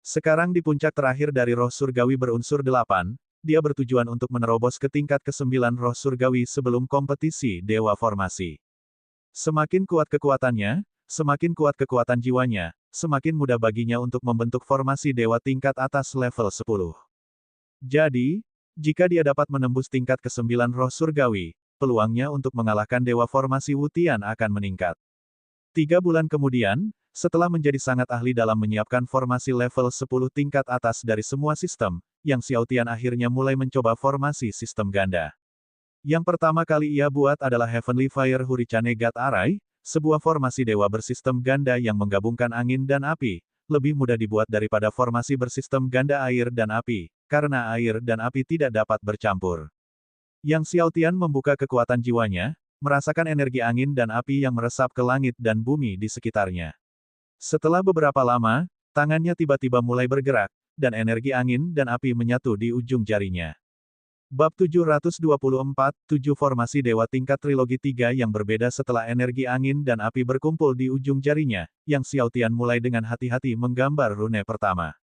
Sekarang di puncak terakhir dari roh surgawi berunsur 8, dia bertujuan untuk menerobos ke tingkat ke-9 roh surgawi sebelum kompetisi dewa formasi. Semakin kuat kekuatannya, semakin kuat kekuatan jiwanya, semakin mudah baginya untuk membentuk formasi dewa tingkat atas level 10. Jadi, jika dia dapat menembus tingkat ke-9 roh surgawi, peluangnya untuk mengalahkan dewa formasi Wutian akan meningkat. 3 bulan kemudian, setelah menjadi sangat ahli dalam menyiapkan formasi level 10 tingkat atas dari semua sistem, Yang Xiaotian akhirnya mulai mencoba formasi sistem ganda. Yang pertama kali ia buat adalah Heavenly Fire Hurricane God Array, sebuah formasi dewa bersistem ganda yang menggabungkan angin dan api, lebih mudah dibuat daripada formasi bersistem ganda air dan api, karena air dan api tidak dapat bercampur. Yang Xiaotian membuka kekuatan jiwanya, merasakan energi angin dan api yang meresap ke langit dan bumi di sekitarnya. Setelah beberapa lama, tangannya tiba-tiba mulai bergerak, dan energi angin dan api menyatu di ujung jarinya. Bab 724, 7 formasi dewa tingkat trilogi 3 yang berbeda setelah energi angin dan api berkumpul di ujung jarinya, Yang Xiaotian mulai dengan hati-hati menggambar rune pertama.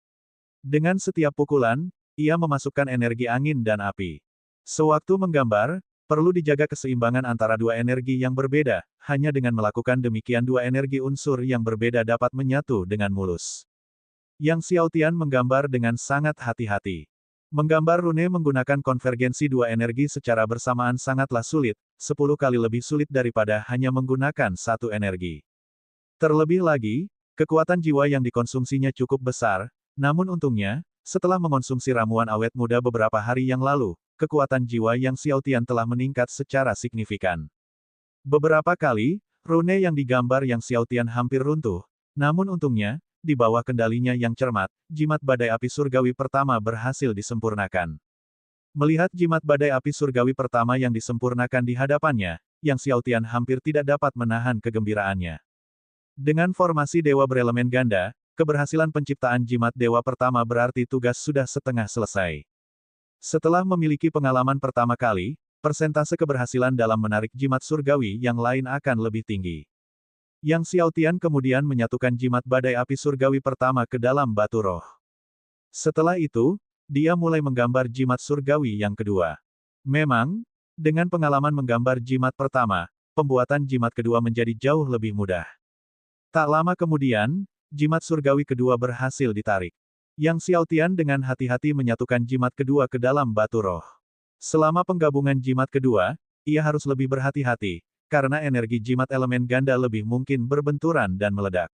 Dengan setiap pukulan, ia memasukkan energi angin dan api. Sewaktu menggambar, perlu dijaga keseimbangan antara dua energi yang berbeda, hanya dengan melakukan demikian dua energi unsur yang berbeda dapat menyatu dengan mulus. Yang Xiaotian menggambar dengan sangat hati-hati. Menggambar rune menggunakan konvergensi dua energi secara bersamaan sangatlah sulit, 10 kali lebih sulit daripada hanya menggunakan satu energi. Terlebih lagi, kekuatan jiwa yang dikonsumsinya cukup besar, namun untungnya, setelah mengonsumsi ramuan awet muda beberapa hari yang lalu, kekuatan jiwa Yang Xiaotian telah meningkat secara signifikan. Beberapa kali, rune yang digambar Yang Xiaotian hampir runtuh, namun untungnya, di bawah kendalinya yang cermat, jimat badai api surgawi pertama berhasil disempurnakan. Melihat jimat badai api surgawi pertama yang disempurnakan di hadapannya, Yang Xiaotian hampir tidak dapat menahan kegembiraannya. Dengan formasi dewa berelemen ganda, keberhasilan penciptaan jimat dewa pertama berarti tugas sudah setengah selesai. Setelah memiliki pengalaman pertama kali, persentase keberhasilan dalam menarik jimat surgawi yang lain akan lebih tinggi. Yang Xiaotian kemudian menyatukan jimat badai api surgawi pertama ke dalam batu roh. Setelah itu, dia mulai menggambar jimat surgawi yang kedua. Memang, dengan pengalaman menggambar jimat pertama, pembuatan jimat kedua menjadi jauh lebih mudah. Tak lama kemudian, jimat surgawi kedua berhasil ditarik. Yang Xiaotian dengan hati-hati menyatukan jimat kedua ke dalam batu roh. Selama penggabungan jimat kedua, ia harus lebih berhati-hati, karena energi jimat elemen ganda lebih mungkin berbenturan dan meledak.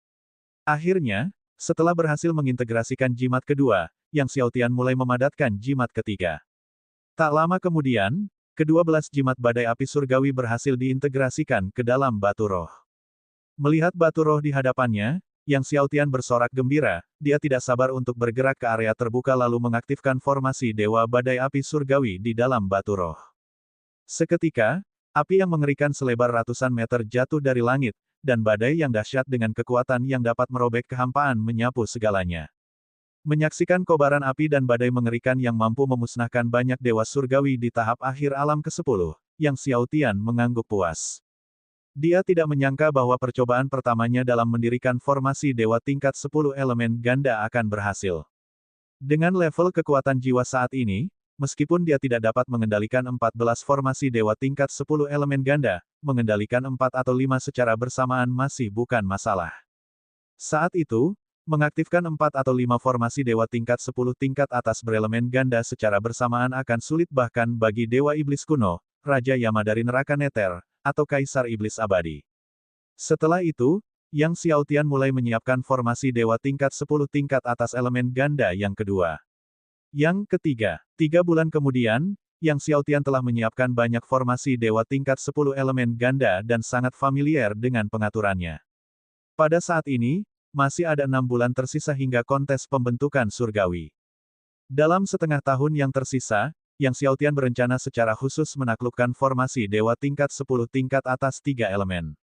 Akhirnya, setelah berhasil mengintegrasikan jimat kedua, Yang Xiaotian mulai memadatkan jimat ketiga. Tak lama kemudian, kedua belas jimat badai api surgawi berhasil diintegrasikan ke dalam batu roh. Melihat batu roh di hadapannya, Yang Xiaotian bersorak gembira, dia tidak sabar untuk bergerak ke area terbuka lalu mengaktifkan formasi Dewa Badai Api Surgawi di dalam batu roh. Seketika, api yang mengerikan selebar ratusan meter jatuh dari langit, dan badai yang dahsyat dengan kekuatan yang dapat merobek kehampaan menyapu segalanya. Menyaksikan kobaran api dan badai mengerikan yang mampu memusnahkan banyak dewa surgawi di tahap akhir alam ke-10, Yang Xiaotian mengangguk puas. Dia tidak menyangka bahwa percobaan pertamanya dalam mendirikan formasi dewa tingkat 10 elemen ganda akan berhasil. Dengan level kekuatan jiwa saat ini, meskipun dia tidak dapat mengendalikan 14 formasi dewa tingkat 10 elemen ganda, mengendalikan 4 atau 5 secara bersamaan masih bukan masalah. Saat itu, mengaktifkan 4 atau 5 formasi dewa tingkat 10 tingkat atas berelemen ganda secara bersamaan akan sulit bahkan bagi dewa iblis kuno, Raja Yama dari neraka Neter, atau Kaisar Iblis Abadi. Setelah itu, Yang Xiaotian mulai menyiapkan formasi dewa tingkat 10 tingkat atas elemen ganda yang kedua. Yang ketiga, 3 bulan kemudian, Yang Xiaotian telah menyiapkan banyak formasi dewa tingkat 10 elemen ganda dan sangat familiar dengan pengaturannya. Pada saat ini, masih ada 6 bulan tersisa hingga kontes pembentukan surgawi. Dalam setengah tahun yang tersisa, Yang Xiaotian berencana secara khusus menaklukkan formasi dewa tingkat 10 tingkat atas 3 elemen.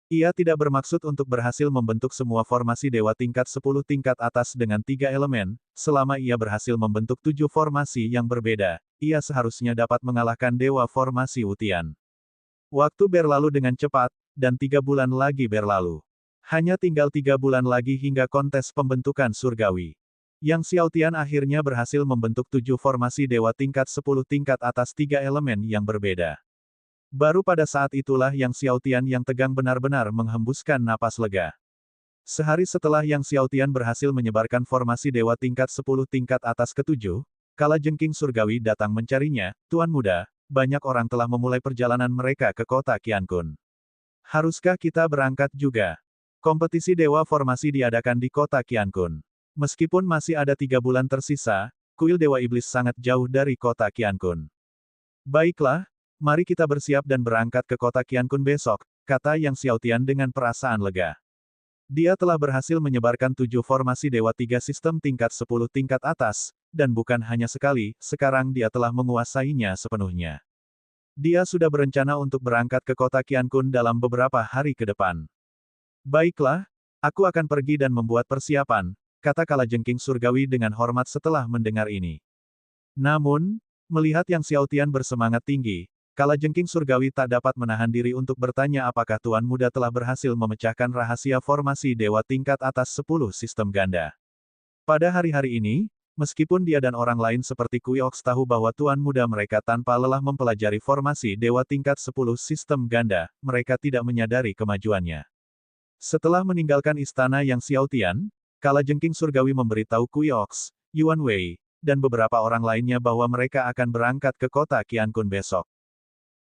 Ia tidak bermaksud untuk berhasil membentuk semua formasi dewa tingkat 10 tingkat atas dengan 3 elemen, selama ia berhasil membentuk 7 formasi yang berbeda, ia seharusnya dapat mengalahkan dewa formasi Wutian. Waktu berlalu dengan cepat, dan 3 bulan lagi berlalu. Hanya tinggal 3 bulan lagi hingga kontes pembentukan surgawi. Yang Xiaotian akhirnya berhasil membentuk 7 formasi dewa tingkat 10 tingkat atas 3 elemen yang berbeda. Baru pada saat itulah Yang Xiaotian yang tegang benar-benar menghembuskan napas lega. Sehari setelah Yang Xiaotian berhasil menyebarkan formasi dewa tingkat 10 tingkat atas ke-7, kala jengking surgawi datang mencarinya, Tuan Muda, banyak orang telah memulai perjalanan mereka ke kota Qiankun. Haruskah kita berangkat juga? Kompetisi dewa formasi diadakan di kota Qiankun. Meskipun masih ada 3 bulan tersisa, kuil Dewa Iblis sangat jauh dari kota Qiankun. Baiklah, mari kita bersiap dan berangkat ke kota Qiankun besok, kata Yang Xiaotian dengan perasaan lega. Dia telah berhasil menyebarkan 7 formasi Dewa 3 sistem tingkat 10 tingkat atas, dan bukan hanya sekali, sekarang dia telah menguasainya sepenuhnya. Dia sudah berencana untuk berangkat ke kota Qiankun dalam beberapa hari ke depan. Baiklah, aku akan pergi dan membuat persiapan, kata kalajengking surgawi dengan hormat setelah mendengar ini. Namun, melihat Yang Xiaotian bersemangat tinggi, kalajengking surgawi tak dapat menahan diri untuk bertanya apakah Tuan Muda telah berhasil memecahkan rahasia formasi dewa tingkat atas 10 sistem ganda. Pada hari-hari ini, meskipun dia dan orang lain seperti Kui Ox tahu bahwa Tuan Muda mereka tanpa lelah mempelajari formasi dewa tingkat 10 sistem ganda, mereka tidak menyadari kemajuannya. Setelah meninggalkan istana Yang Xiaotian, kalajengking surgawi memberitahu Kui Ox, Yuan Wei, dan beberapa orang lainnya bahwa mereka akan berangkat ke kota Qiankun besok.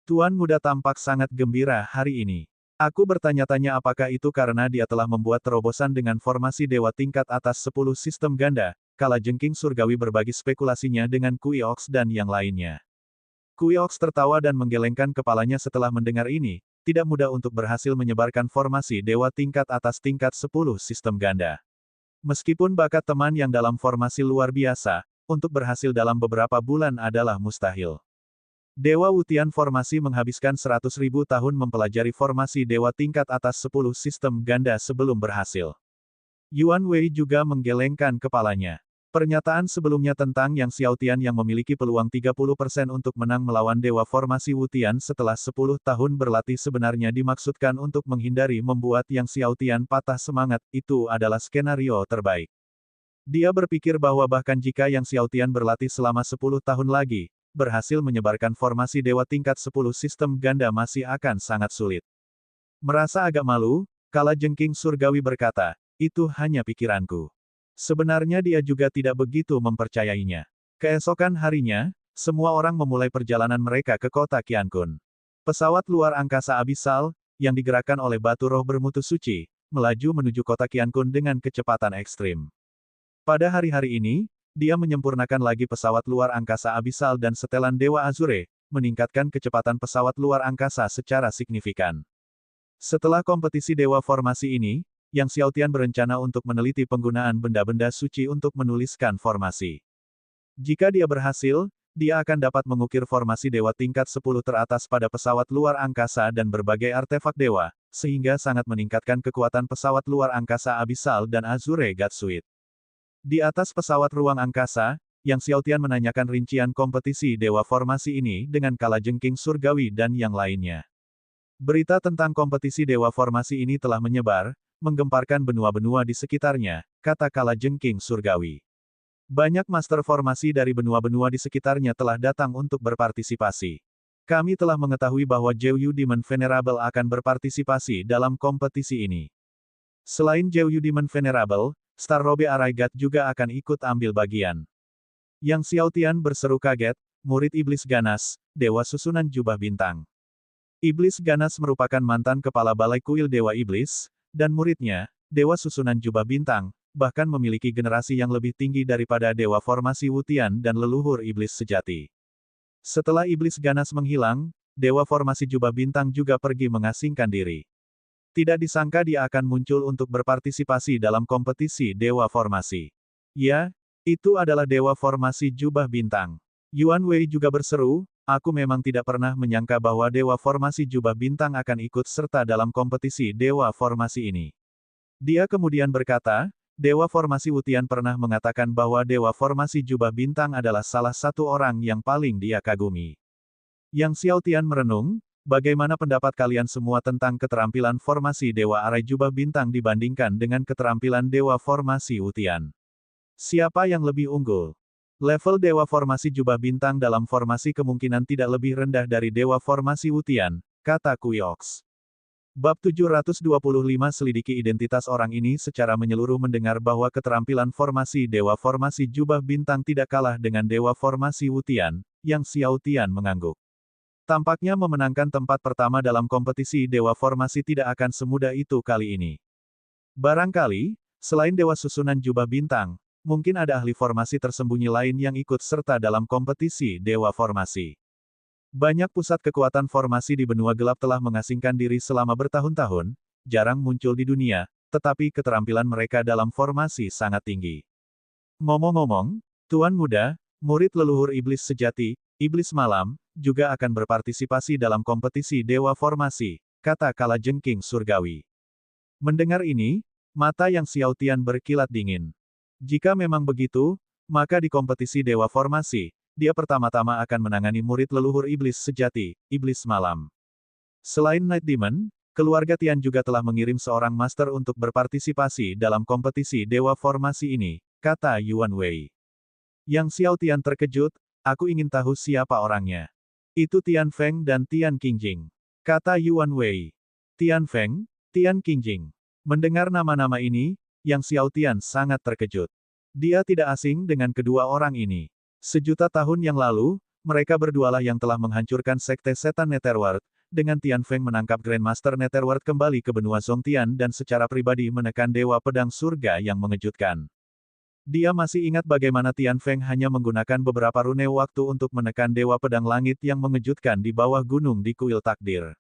Tuan Muda tampak sangat gembira hari ini. Aku bertanya-tanya apakah itu karena dia telah membuat terobosan dengan formasi dewa tingkat atas 10 sistem ganda, kalajengking surgawi berbagi spekulasinya dengan Kui Ox dan yang lainnya. Kui Ox tertawa dan menggelengkan kepalanya setelah mendengar ini, tidak mudah untuk berhasil menyebarkan formasi dewa tingkat atas tingkat 10 sistem ganda. Meskipun bakat teman yang dalam formasi luar biasa, untuk berhasil dalam beberapa bulan adalah mustahil. Dewa Wutian formasi menghabiskan 100.000 tahun mempelajari formasi dewa tingkat atas 10 sistem ganda sebelum berhasil. Yuan Wei juga menggelengkan kepalanya. Pernyataan sebelumnya tentang Yang Xiaotian yang memiliki peluang 30% untuk menang melawan Dewa Formasi Wutian setelah 10 tahun berlatih sebenarnya dimaksudkan untuk menghindari membuat Yang Xiaotian patah semangat, itu adalah skenario terbaik. Dia berpikir bahwa bahkan jika Yang Xiaotian berlatih selama 10 tahun lagi, berhasil menyebarkan formasi Dewa tingkat 10 sistem ganda masih akan sangat sulit. Merasa agak malu, kalajengking surgawi berkata, itu hanya pikiranku. Sebenarnya dia juga tidak begitu mempercayainya. Keesokan harinya, semua orang memulai perjalanan mereka ke kota Qiankun. Pesawat luar angkasa abisal, yang digerakkan oleh batu roh bermutu suci, melaju menuju kota Qiankun dengan kecepatan ekstrim. Pada hari-hari ini, dia menyempurnakan lagi pesawat luar angkasa abisal dan setelan Dewa Azure, meningkatkan kecepatan pesawat luar angkasa secara signifikan. Setelah kompetisi Dewa Formasi ini, Yang Xiaotian berencana untuk meneliti penggunaan benda-benda suci untuk menuliskan formasi. Jika dia berhasil, dia akan dapat mengukir formasi dewa tingkat 10 teratas pada pesawat luar angkasa dan berbagai artefak dewa, sehingga sangat meningkatkan kekuatan pesawat luar angkasa Abyssal dan Azure God Suite. Di atas pesawat ruang angkasa, Yang Xiaotian menanyakan rincian kompetisi dewa formasi ini dengan kalajengking surgawi dan yang lainnya. Berita tentang kompetisi dewa formasi ini telah menyebar, menggemparkan benua-benua di sekitarnya, kata kalajengking surgawi. Banyak master formasi dari benua-benua di sekitarnya telah datang untuk berpartisipasi. Kami telah mengetahui bahwa Jeoyu Demon Venerable akan berpartisipasi dalam kompetisi ini. Selain Jeoyu Demon Venerable, Star Robe Arai God juga akan ikut ambil bagian. Yang Xiaotian berseru kaget, murid Iblis Ganas, Dewa Susunan Jubah Bintang. Iblis Ganas merupakan mantan kepala Balai Kuil Dewa Iblis, dan muridnya, Dewa Susunan Jubah Bintang, bahkan memiliki generasi yang lebih tinggi daripada Dewa Formasi Wutian dan leluhur Iblis sejati. Setelah Iblis Ganas menghilang, Dewa Formasi Jubah Bintang juga pergi mengasingkan diri. Tidak disangka dia akan muncul untuk berpartisipasi dalam kompetisi Dewa Formasi. Ya, itu adalah Dewa Formasi Jubah Bintang. Yuan Wei juga berseru, aku memang tidak pernah menyangka bahwa Dewa Formasi Jubah Bintang akan ikut serta dalam kompetisi Dewa Formasi ini. Dia kemudian berkata, Dewa Formasi Wutian pernah mengatakan bahwa Dewa Formasi Jubah Bintang adalah salah satu orang yang paling dia kagumi. Yang Xiaotian merenung, bagaimana pendapat kalian semua tentang keterampilan formasi Dewa Arai Jubah Bintang dibandingkan dengan keterampilan Dewa Formasi Wutian? Siapa yang lebih unggul? Level Dewa Formasi Jubah Bintang dalam formasi kemungkinan tidak lebih rendah dari Dewa Formasi Wutian, kata Kuyox. Bab 725 selidiki identitas orang ini secara menyeluruh mendengar bahwa keterampilan formasi Dewa Formasi Jubah Bintang tidak kalah dengan Dewa Formasi Wutian, Yang Xiaotian mengangguk. Tampaknya memenangkan tempat pertama dalam kompetisi Dewa Formasi tidak akan semudah itu kali ini. Barangkali, selain Dewa Susunan Jubah Bintang, mungkin ada ahli formasi tersembunyi lain yang ikut serta dalam kompetisi Dewa Formasi. Banyak pusat kekuatan formasi di benua gelap telah mengasingkan diri selama bertahun-tahun, jarang muncul di dunia, tetapi keterampilan mereka dalam formasi sangat tinggi. Ngomong-ngomong, Tuan Muda, murid leluhur Iblis sejati, Iblis Malam, juga akan berpartisipasi dalam kompetisi Dewa Formasi, kata kalajengking surgawi. Mendengar ini, mata Yang Xiaotian berkilat dingin. Jika memang begitu, maka di kompetisi Dewa Formasi, dia pertama-tama akan menangani murid leluhur Iblis sejati, Iblis Malam. Selain Night Demon, keluarga Tian juga telah mengirim seorang master untuk berpartisipasi dalam kompetisi Dewa Formasi ini, kata Yuan Wei. Yang Xiaotian terkejut, aku ingin tahu siapa orangnya. Itu Tian Feng dan Tian Qingjing, kata Yuan Wei. Tian Feng, Tian Qingjing. Mendengar nama-nama ini, Yang Xiaotian sangat terkejut. Dia tidak asing dengan kedua orang ini. Sejuta tahun yang lalu, mereka berdualah yang telah menghancurkan Sekte Setan Netherworld, dengan Tian Feng menangkap Grandmaster Netherworld kembali ke benua Zongtian dan secara pribadi menekan Dewa Pedang Surga yang mengejutkan. Dia masih ingat bagaimana Tian Feng hanya menggunakan beberapa rune waktu untuk menekan Dewa Pedang Langit yang mengejutkan di bawah gunung di Kuil Takdir.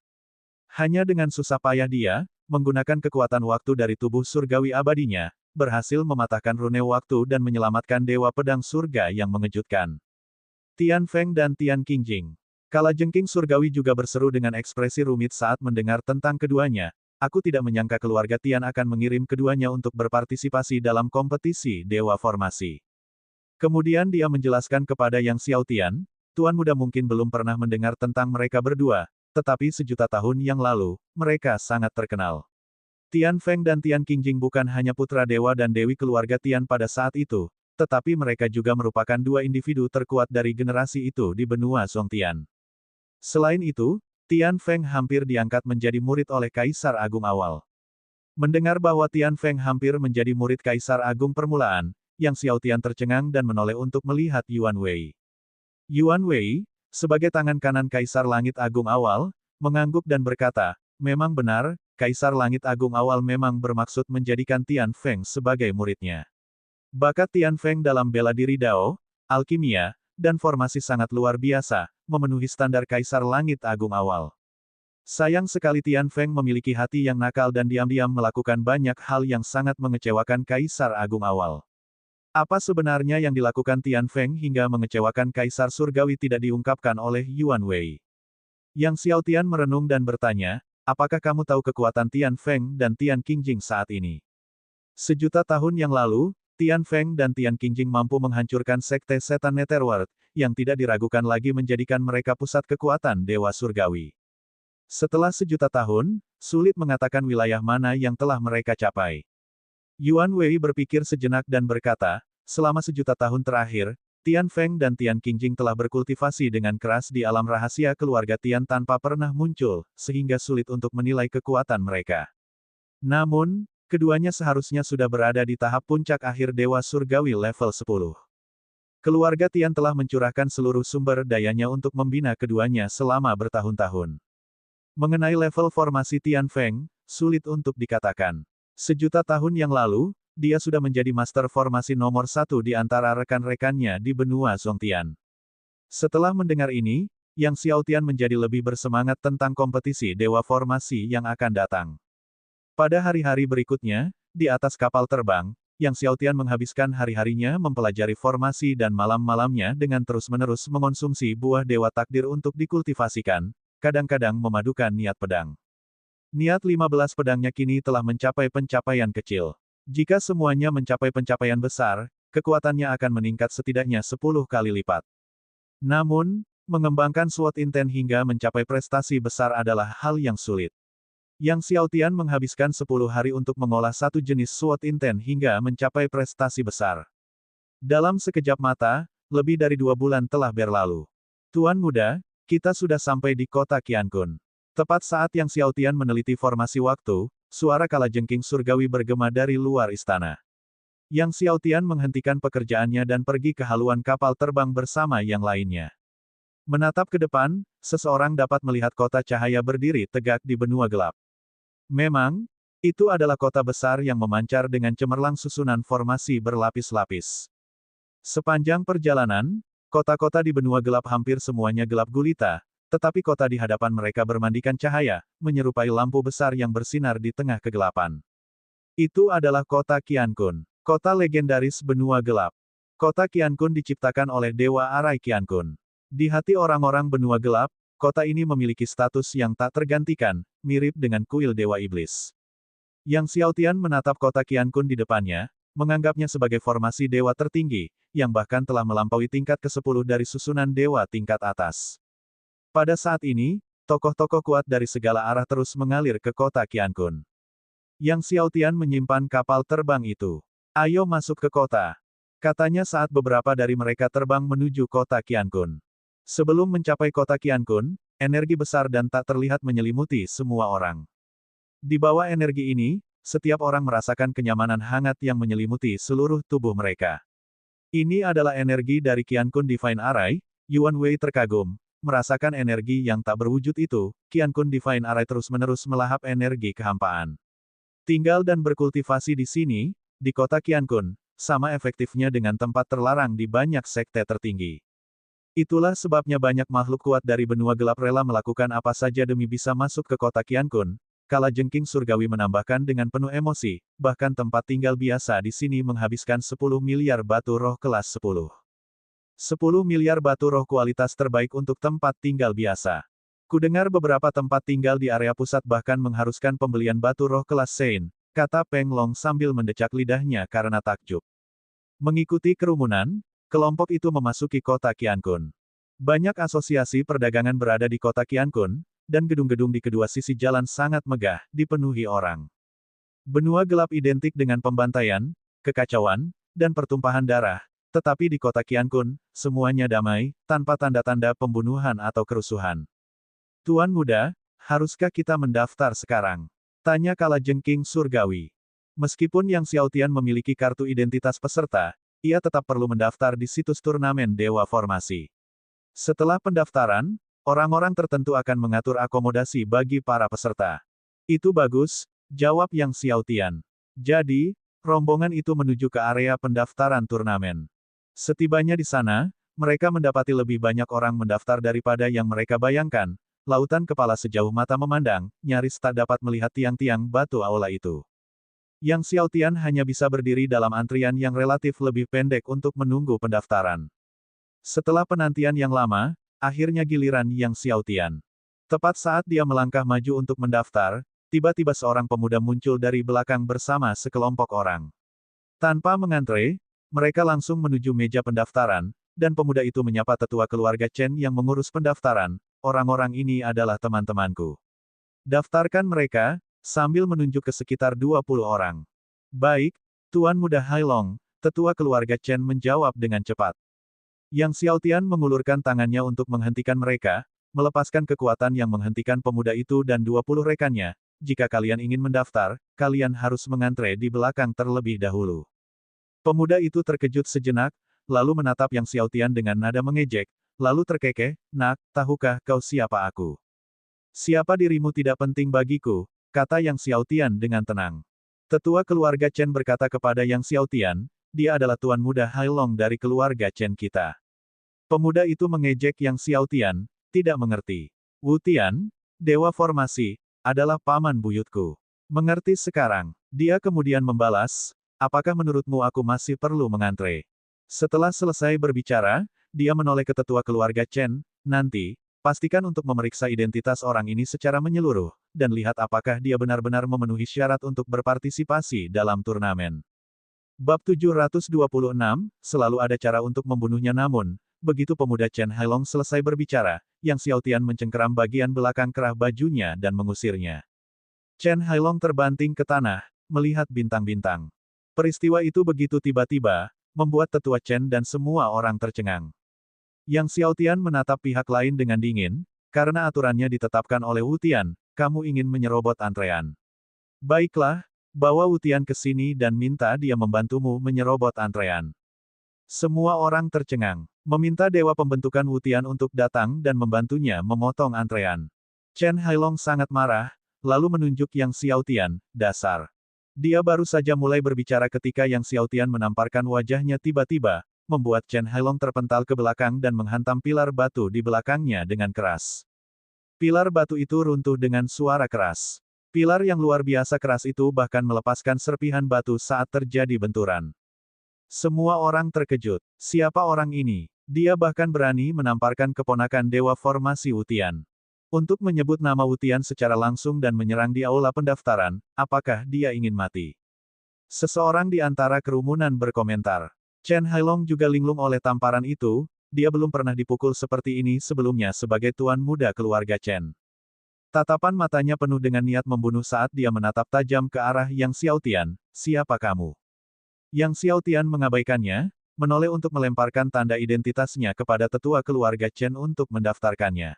Hanya dengan susah payah dia, menggunakan kekuatan waktu dari tubuh surgawi abadinya, berhasil mematahkan rune waktu dan menyelamatkan Dewa Pedang Surga yang mengejutkan. Tian Feng dan Tian Qingjing. Kalajengking surgawi juga berseru dengan ekspresi rumit saat mendengar tentang keduanya. Aku tidak menyangka keluarga Tian akan mengirim keduanya untuk berpartisipasi dalam kompetisi Dewa Formasi. Kemudian dia menjelaskan kepada Yang Xiaotian, Tuan Muda mungkin belum pernah mendengar tentang mereka berdua, tetapi sejuta tahun yang lalu, mereka sangat terkenal. Tian Feng dan Tian Qingjing bukan hanya putra dewa dan dewi keluarga Tian pada saat itu, tetapi mereka juga merupakan dua individu terkuat dari generasi itu di benua Zongtian. Selain itu, Tian Feng hampir diangkat menjadi murid oleh Kaisar Agung awal. Mendengar bahwa Tian Feng hampir menjadi murid Kaisar Agung permulaan, Yang Xiaotian tercengang dan menoleh untuk melihat Yuan Wei. Yuan Wei, sebagai tangan kanan Kaisar Langit Agung awal, mengangguk dan berkata, memang benar, Kaisar Langit Agung awal memang bermaksud menjadikan Tian Feng sebagai muridnya. Bakat Tian Feng dalam bela diri Dao, alkimia, dan formasi sangat luar biasa, memenuhi standar Kaisar Langit Agung awal. Sayang sekali Tian Feng memiliki hati yang nakal dan diam-diam melakukan banyak hal yang sangat mengecewakan Kaisar Agung awal. Apa sebenarnya yang dilakukan Tian Feng hingga mengecewakan Kaisar Surgawi tidak diungkapkan oleh Yuan Wei. Yang Xiao Tian merenung dan bertanya, apakah kamu tahu kekuatan Tian Feng dan Tian Qingjing saat ini? Sejuta tahun yang lalu, Tian Feng dan Tian Qingjing mampu menghancurkan Sekte Setan Netherworld, yang tidak diragukan lagi menjadikan mereka pusat kekuatan Dewa Surgawi. Setelah sejuta tahun, sulit mengatakan wilayah mana yang telah mereka capai. Yuan Wei berpikir sejenak dan berkata, selama sejuta tahun terakhir, Tian Feng dan Tian Qingjing telah berkultivasi dengan keras di alam rahasia keluarga Tian tanpa pernah muncul, sehingga sulit untuk menilai kekuatan mereka. Namun, keduanya seharusnya sudah berada di tahap puncak akhir Dewa Surgawi level 10. Keluarga Tian telah mencurahkan seluruh sumber dayanya untuk membina keduanya selama bertahun-tahun. Mengenai level formasi Tian Feng, sulit untuk dikatakan. Sejuta tahun yang lalu, dia sudah menjadi master formasi nomor 1 di antara rekan-rekannya di benua Zhongtian. Setelah mendengar ini, Yang Xiao Tian menjadi lebih bersemangat tentang kompetisi dewa formasi yang akan datang. Pada hari-hari berikutnya, di atas kapal terbang, Yang Xiao Tian menghabiskan hari-harinya mempelajari formasi dan malam-malamnya dengan terus-menerus mengonsumsi buah dewa takdir untuk dikultivasikan, kadang-kadang memadukan niat pedang. Niat 15 pedangnya kini telah mencapai pencapaian kecil. Jika semuanya mencapai pencapaian besar, kekuatannya akan meningkat setidaknya 10 kali lipat. Namun, mengembangkan SWOT Inten hingga mencapai prestasi besar adalah hal yang sulit. Yang Xiao Tian menghabiskan 10 hari untuk mengolah satu jenis SWOT Inten hingga mencapai prestasi besar. Dalam sekejap mata, lebih dari 2 bulan telah berlalu. Tuan muda, kita sudah sampai di kota Qiankun. Tepat saat Yang Xiao Tian meneliti formasi waktu, suara kalajengking surgawi bergema dari luar istana. Yang Xiao Tian menghentikan pekerjaannya dan pergi ke haluan kapal terbang bersama yang lainnya. Menatap ke depan, seseorang dapat melihat kota cahaya berdiri tegak di benua gelap. Memang, itu adalah kota besar yang memancar dengan cemerlang susunan formasi berlapis-lapis. Sepanjang perjalanan, kota-kota di benua gelap hampir semuanya gelap gulita, tetapi kota di hadapan mereka bermandikan cahaya, menyerupai lampu besar yang bersinar di tengah kegelapan. Itu adalah kota Qiankun, kota legendaris benua gelap. Kota Qiankun diciptakan oleh Dewa Arai Qiankun. Di hati orang-orang benua gelap, kota ini memiliki status yang tak tergantikan, mirip dengan kuil Dewa Iblis. Yang Xiao Tian menatap kota Qiankun di depannya, menganggapnya sebagai formasi dewa tertinggi, yang bahkan telah melampaui tingkat ke-10 dari susunan dewa tingkat atas. Pada saat ini, tokoh-tokoh kuat dari segala arah terus mengalir ke kota Qiankun. Yang Xiao Tian menyimpan kapal terbang itu. Ayo masuk ke kota, katanya saat beberapa dari mereka terbang menuju kota Qiankun. Sebelum mencapai kota Qiankun, energi besar dan tak terlihat menyelimuti semua orang. Di bawah energi ini, setiap orang merasakan kenyamanan hangat yang menyelimuti seluruh tubuh mereka. Ini adalah energi dari Qiankun Divine Array. Yuan Wei terkagum, merasakan energi yang tak berwujud itu. Qiankun Divine Array terus-menerus melahap energi kehampaan. Tinggal dan berkultivasi di sini, di kota Qiankun, sama efektifnya dengan tempat terlarang di banyak sekte tertinggi. Itulah sebabnya banyak makhluk kuat dari benua gelap rela melakukan apa saja demi bisa masuk ke kota Qiankun. Kalajengking surgawi menambahkan dengan penuh emosi, bahkan tempat tinggal biasa di sini menghabiskan 10 miliar batu roh kelas 10. 10 miliar batu roh kualitas terbaik untuk tempat tinggal biasa. Kudengar beberapa tempat tinggal di area pusat bahkan mengharuskan pembelian batu roh kelas Sein, kata Peng Long sambil mendecak lidahnya karena takjub. Mengikuti kerumunan, kelompok itu memasuki kota Qiankun. Banyak asosiasi perdagangan berada di kota Qiankun, dan gedung-gedung di kedua sisi jalan sangat megah, dipenuhi orang. Benua gelap identik dengan pembantaian, kekacauan, dan pertumpahan darah, tetapi di kota Qiankun, semuanya damai, tanpa tanda-tanda pembunuhan atau kerusuhan. Tuan muda, haruskah kita mendaftar sekarang? Tanya Kalajengking surgawi. Meskipun Yang Xiao Tian memiliki kartu identitas peserta, ia tetap perlu mendaftar di situs turnamen Dewa Formasi. Setelah pendaftaran, orang-orang tertentu akan mengatur akomodasi bagi para peserta. Itu bagus, jawab Yang Xiao Tian. Jadi, rombongan itu menuju ke area pendaftaran turnamen. Setibanya di sana, mereka mendapati lebih banyak orang mendaftar daripada yang mereka bayangkan, lautan kepala sejauh mata memandang, nyaris tak dapat melihat tiang-tiang batu aula itu. Yang Xiaotian hanya bisa berdiri dalam antrian yang relatif lebih pendek untuk menunggu pendaftaran. Setelah penantian yang lama, akhirnya giliran Yang Xiaotian. Tepat saat dia melangkah maju untuk mendaftar, tiba-tiba seorang pemuda muncul dari belakang bersama sekelompok orang. Tanpa mengantre, mereka langsung menuju meja pendaftaran, dan pemuda itu menyapa tetua keluarga Chen yang mengurus pendaftaran, "Orang-orang ini adalah teman-temanku. Daftarkan mereka," sambil menunjuk ke sekitar 20 orang. "Baik, Tuan Muda Hailong," tetua keluarga Chen menjawab dengan cepat. Yang Xiaotian mengulurkan tangannya untuk menghentikan mereka, melepaskan kekuatan yang menghentikan pemuda itu dan 20 rekannya. "Jika kalian ingin mendaftar, kalian harus mengantre di belakang terlebih dahulu." Pemuda itu terkejut sejenak, lalu menatap Yang Xiaotian dengan nada mengejek, lalu terkekeh, "Nak, tahukah kau siapa aku?" "Siapa dirimu tidak penting bagiku," kata Yang Xiaotian dengan tenang. Tetua keluarga Chen berkata kepada Yang Xiaotian, "Dia adalah Tuan Muda Hailong dari keluarga Chen kita." Pemuda itu mengejek Yang Xiaotian, tidak mengerti. "Wu Tian, Dewa Formasi, adalah paman buyutku. Mengerti sekarang?" Dia kemudian membalas, "Apakah menurutmu aku masih perlu mengantre?" Setelah selesai berbicara, dia menoleh ke tetua keluarga Chen, "Nanti, pastikan untuk memeriksa identitas orang ini secara menyeluruh, dan lihat apakah dia benar-benar memenuhi syarat untuk berpartisipasi dalam turnamen." Bab 726, selalu ada cara untuk membunuhnya namun, begitu pemuda Chen Hailong selesai berbicara, Yang Xiaotian mencengkeram bagian belakang kerah bajunya dan mengusirnya. Chen Hailong terbanting ke tanah, melihat bintang-bintang. Peristiwa itu begitu tiba-tiba, membuat tetua Chen dan semua orang tercengang. Yang Xiaotian menatap pihak lain dengan dingin, "Karena aturannya ditetapkan oleh Wu Tian, kamu ingin menyerobot antrean. Baiklah, bawa Wu Tian ke sini dan minta dia membantumu menyerobot antrean." Semua orang tercengang, meminta dewa pembentukan Wu Tian untuk datang dan membantunya memotong antrean. Chen Hailong sangat marah, lalu menunjuk Yang Xiaotian, "Dasar." Dia baru saja mulai berbicara ketika Yang Xiaotian menamparkan wajahnya tiba-tiba, membuat Chen Hailong terpental ke belakang dan menghantam pilar batu di belakangnya dengan keras. Pilar batu itu runtuh dengan suara keras. Pilar yang luar biasa keras itu bahkan melepaskan serpihan batu saat terjadi benturan. Semua orang terkejut. Siapa orang ini? Dia bahkan berani menamparkan keponakan Dewa Formasi Wu Tian. Untuk menyebut nama Wu Tian secara langsung dan menyerang di aula pendaftaran, apakah dia ingin mati? Seseorang di antara kerumunan berkomentar. Chen Hailong juga linglung oleh tamparan itu, dia belum pernah dipukul seperti ini sebelumnya sebagai tuan muda keluarga Chen. Tatapan matanya penuh dengan niat membunuh saat dia menatap tajam ke arah Yang Xiaotian, "Siapa kamu?" Yang Xiaotian mengabaikannya, menoleh untuk melemparkan tanda identitasnya kepada tetua keluarga Chen untuk mendaftarkannya.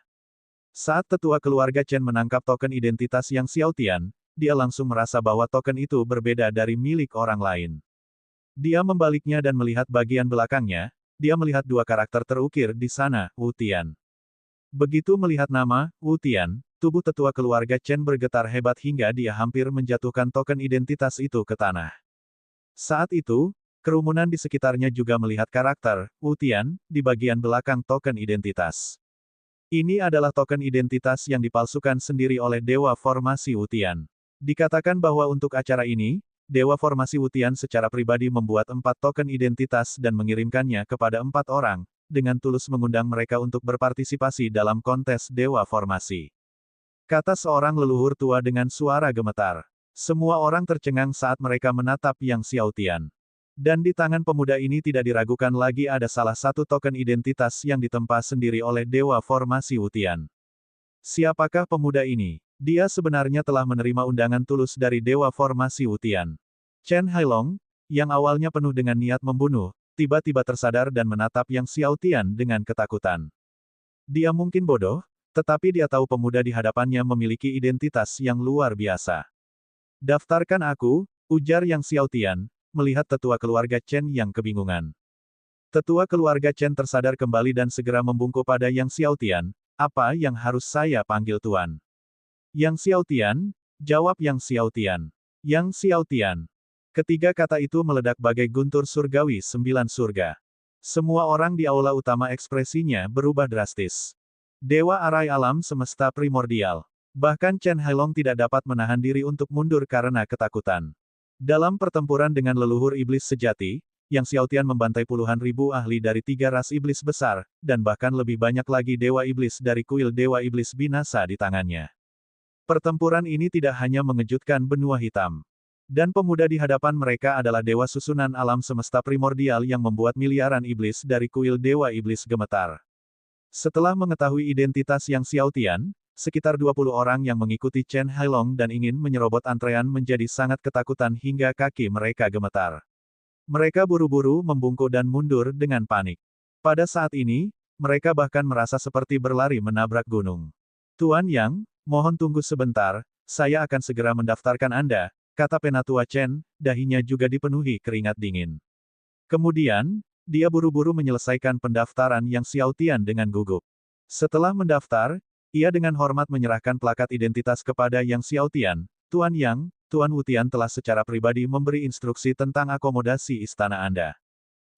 Saat tetua keluarga Chen menangkap token identitas Yang Xiaotian, dia langsung merasa bahwa token itu berbeda dari milik orang lain. Dia membaliknya dan melihat bagian belakangnya, dia melihat dua karakter terukir di sana, Wu Tian. Begitu melihat nama, Wu Tian, tubuh tetua keluarga Chen bergetar hebat hingga dia hampir menjatuhkan token identitas itu ke tanah. Saat itu, kerumunan di sekitarnya juga melihat karakter, Wu Tian, di bagian belakang token identitas. Ini adalah token identitas yang dipalsukan sendiri oleh Dewa Formasi Wu Tian. Dikatakan bahwa untuk acara ini, Dewa Formasi Wu Tian secara pribadi membuat 4 token identitas dan mengirimkannya kepada 4 orang, dengan tulus mengundang mereka untuk berpartisipasi dalam kontes Dewa Formasi. Kata seorang leluhur tua dengan suara gemetar. Semua orang tercengang saat mereka menatap Yang Xiaotian. Dan di tangan pemuda ini tidak diragukan lagi ada salah satu token identitas yang ditempa sendiri oleh Dewa Formasi Wu Tian. Siapakah pemuda ini? Dia sebenarnya telah menerima undangan tulus dari Dewa Formasi Wu Tian. Chen Hailong, yang awalnya penuh dengan niat membunuh, tiba-tiba tersadar dan menatap Yang Xiaotian dengan ketakutan. Dia mungkin bodoh, tetapi dia tahu pemuda di hadapannya memiliki identitas yang luar biasa. "Daftarkan aku," ujar Yang Xiaotian, melihat tetua keluarga Chen yang kebingungan. Tetua keluarga Chen tersadar kembali dan segera membungkuk pada Yang Xiaotian, "Apa yang harus saya panggil tuan?" "Yang Xiaotian," jawab Yang Xiaotian. "Yang Xiaotian." Ketiga kata itu meledak bagai guntur surgawi 9 surga. Semua orang di aula utama ekspresinya berubah drastis. Dewa arai alam semesta primordial. Bahkan Chen Hailong tidak dapat menahan diri untuk mundur karena ketakutan. Dalam pertempuran dengan leluhur iblis sejati, Yang Xiaotian membantai puluhan ribu ahli dari 3 ras iblis besar, dan bahkan lebih banyak lagi dewa iblis dari kuil dewa iblis binasa di tangannya. Pertempuran ini tidak hanya mengejutkan benua hitam. Dan pemuda di hadapan mereka adalah dewa susunan alam semesta primordial yang membuat miliaran iblis dari kuil dewa iblis gemetar. Setelah mengetahui identitas Yang Xiaotian, sekitar 20 orang yang mengikuti Chen Hailong dan ingin menyerobot antrean menjadi sangat ketakutan hingga kaki mereka gemetar. Mereka buru-buru membungkuk dan mundur dengan panik. Pada saat ini, mereka bahkan merasa seperti berlari menabrak gunung. Tuan Yang, mohon tunggu sebentar, saya akan segera mendaftarkan Anda, kata Penatua Chen, dahinya juga dipenuhi keringat dingin. Kemudian, dia buru-buru menyelesaikan pendaftaran Yang Xiaotian dengan gugup. Setelah mendaftar, ia dengan hormat menyerahkan plakat identitas kepada Yang Xiaotian. Tuan Yang, Tuan Wutian telah secara pribadi memberi instruksi tentang akomodasi istana Anda.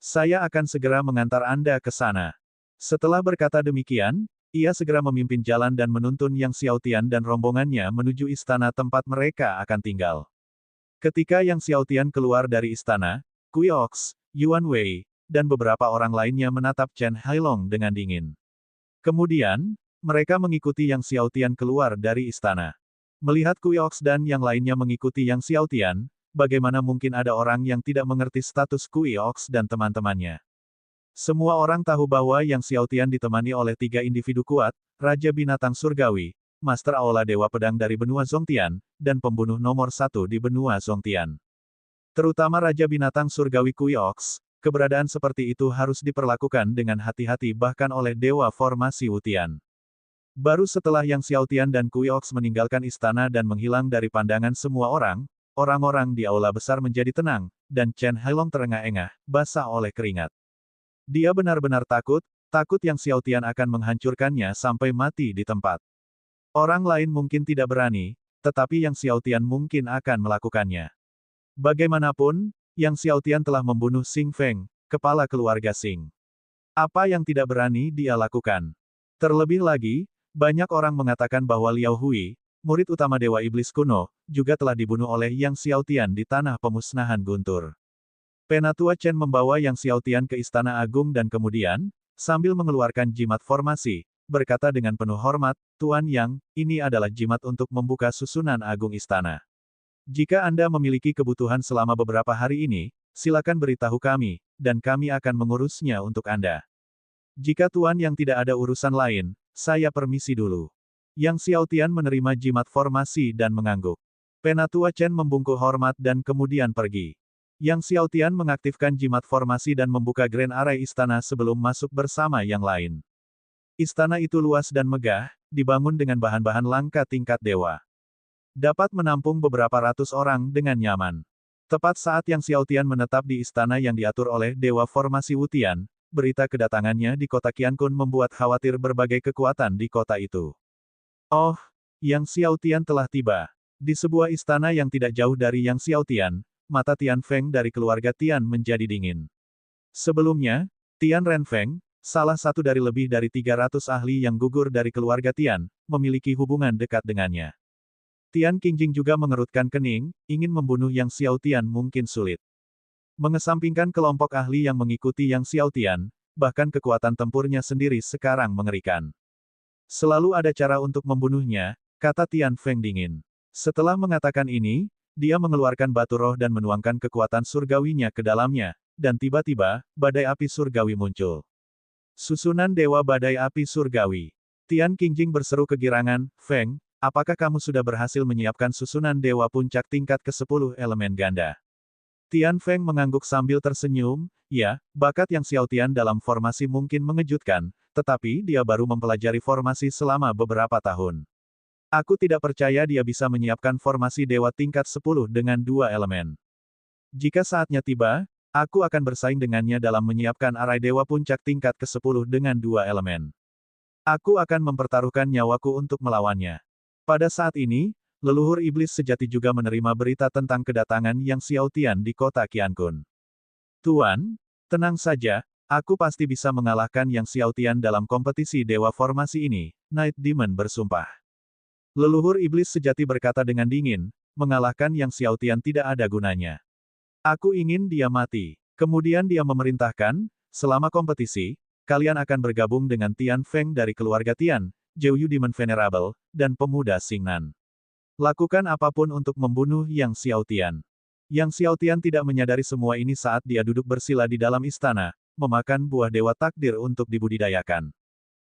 Saya akan segera mengantar Anda ke sana. Setelah berkata demikian, ia segera memimpin jalan dan menuntun Yang Xiaotian dan rombongannya menuju istana tempat mereka akan tinggal. Ketika Yang Xiaotian keluar dari istana, Kui Ox, Yuan Wei, dan beberapa orang lainnya menatap Chen Hailong dengan dingin. Kemudian, mereka mengikuti Yang Xiaotian keluar dari istana. Melihat Kui Ox dan yang lainnya mengikuti Yang Xiaotian, bagaimana mungkin ada orang yang tidak mengerti status Kui Ox dan teman-temannya. Semua orang tahu bahwa Yang Xiaotian ditemani oleh 3 individu kuat, Raja Binatang Surgawi, Master Aula Dewa Pedang dari benua Zongtian, dan pembunuh nomor 1 di benua Zongtian. Terutama Raja Binatang Surgawi Kui Ox, keberadaan seperti itu harus diperlakukan dengan hati-hati bahkan oleh Dewa Formasi Wutian. Baru setelah Yang Xiaotian dan Kui Ox meninggalkan istana dan menghilang dari pandangan semua orang, orang-orang di aula besar menjadi tenang, dan Chen Hailong terengah-engah, basah oleh keringat. Dia benar-benar takut Yang Xiaotian akan menghancurkannya sampai mati di tempat. Orang lain mungkin tidak berani, tetapi Yang Xiaotian mungkin akan melakukannya. Bagaimanapun, Yang Xiaotian telah membunuh Xing Feng, kepala keluarga Xing. Apa yang tidak berani dia lakukan? Terlebih lagi, banyak orang mengatakan bahwa Liao Hui, murid utama Dewa Iblis kuno, juga telah dibunuh oleh Yang Xiaotian di tanah pemusnahan guntur. Penatua Chen membawa Yang Xiaotian ke Istana Agung dan kemudian, sambil mengeluarkan jimat formasi, berkata dengan penuh hormat, Tuan Yang, ini adalah jimat untuk membuka susunan agung istana. Jika Anda memiliki kebutuhan selama beberapa hari ini, silakan beritahu kami, dan kami akan mengurusnya untuk Anda. Jika Tuan Yang tidak ada urusan lain, saya permisi dulu. Yang Xiaotian menerima jimat formasi dan mengangguk. Penatua Chen membungkuk hormat dan kemudian pergi. Yang Xiaotian mengaktifkan jimat formasi dan membuka Grand Array istana sebelum masuk bersama yang lain. Istana itu luas dan megah, dibangun dengan bahan-bahan langka tingkat dewa. Dapat menampung beberapa ratus orang dengan nyaman. Tepat saat Yang Xiaotian menetap di istana yang diatur oleh Dewa Formasi Wutian, berita kedatangannya di kota Qiankun membuat khawatir berbagai kekuatan di kota itu. Oh, Yang Xiaotian telah tiba. Di sebuah istana yang tidak jauh dari Yang Xiaotian, mata Tian Feng dari keluarga Tian menjadi dingin. Sebelumnya, Tian Renfeng, salah satu dari lebih dari 300 ahli yang gugur dari keluarga Tian, memiliki hubungan dekat dengannya. Tian Qingjing juga mengerutkan kening, ingin membunuh Yang Xiaotian mungkin sulit. Mengesampingkan kelompok ahli yang mengikuti Yang Xiaotian, bahkan kekuatan tempurnya sendiri sekarang mengerikan. Selalu ada cara untuk membunuhnya, kata Tian Feng dingin. Setelah mengatakan ini, dia mengeluarkan batu roh dan menuangkan kekuatan surgawinya ke dalamnya, dan tiba-tiba, badai api surgawi muncul. Susunan Dewa Badai Api Surgawi. Tian Qingjing berseru kegirangan, Feng, apakah kamu sudah berhasil menyiapkan susunan Dewa Puncak tingkat ke-10 elemen ganda? Tian Feng mengangguk sambil tersenyum, ya, bakat Yang Xiaotian dalam formasi mungkin mengejutkan, tetapi dia baru mempelajari formasi selama beberapa tahun. Aku tidak percaya dia bisa menyiapkan formasi Dewa tingkat 10 dengan 2 elemen. Jika saatnya tiba, aku akan bersaing dengannya dalam menyiapkan arai Dewa Puncak tingkat ke-10 dengan 2 elemen. Aku akan mempertaruhkan nyawaku untuk melawannya. Pada saat ini, leluhur iblis sejati juga menerima berita tentang kedatangan Yang Xiaotian di kota Qiankun. Tuan, tenang saja, Aku pasti bisa mengalahkan Yang Xiaotian dalam kompetisi Dewa Formasi ini, Night Demon bersumpah. Leluhur iblis sejati berkata dengan dingin, mengalahkan Yang Xiaotian tidak ada gunanya. Aku ingin dia mati. Kemudian dia memerintahkan, selama kompetisi, kalian akan bergabung dengan Tian Feng dari keluarga Tian, Zhouyu Demon Venerable, dan pemuda Xingnan. Lakukan apapun untuk membunuh Yang Xiaotian. Yang Xiaotian tidak menyadari semua ini saat dia duduk bersila di dalam istana, memakan buah dewa takdir untuk dibudidayakan.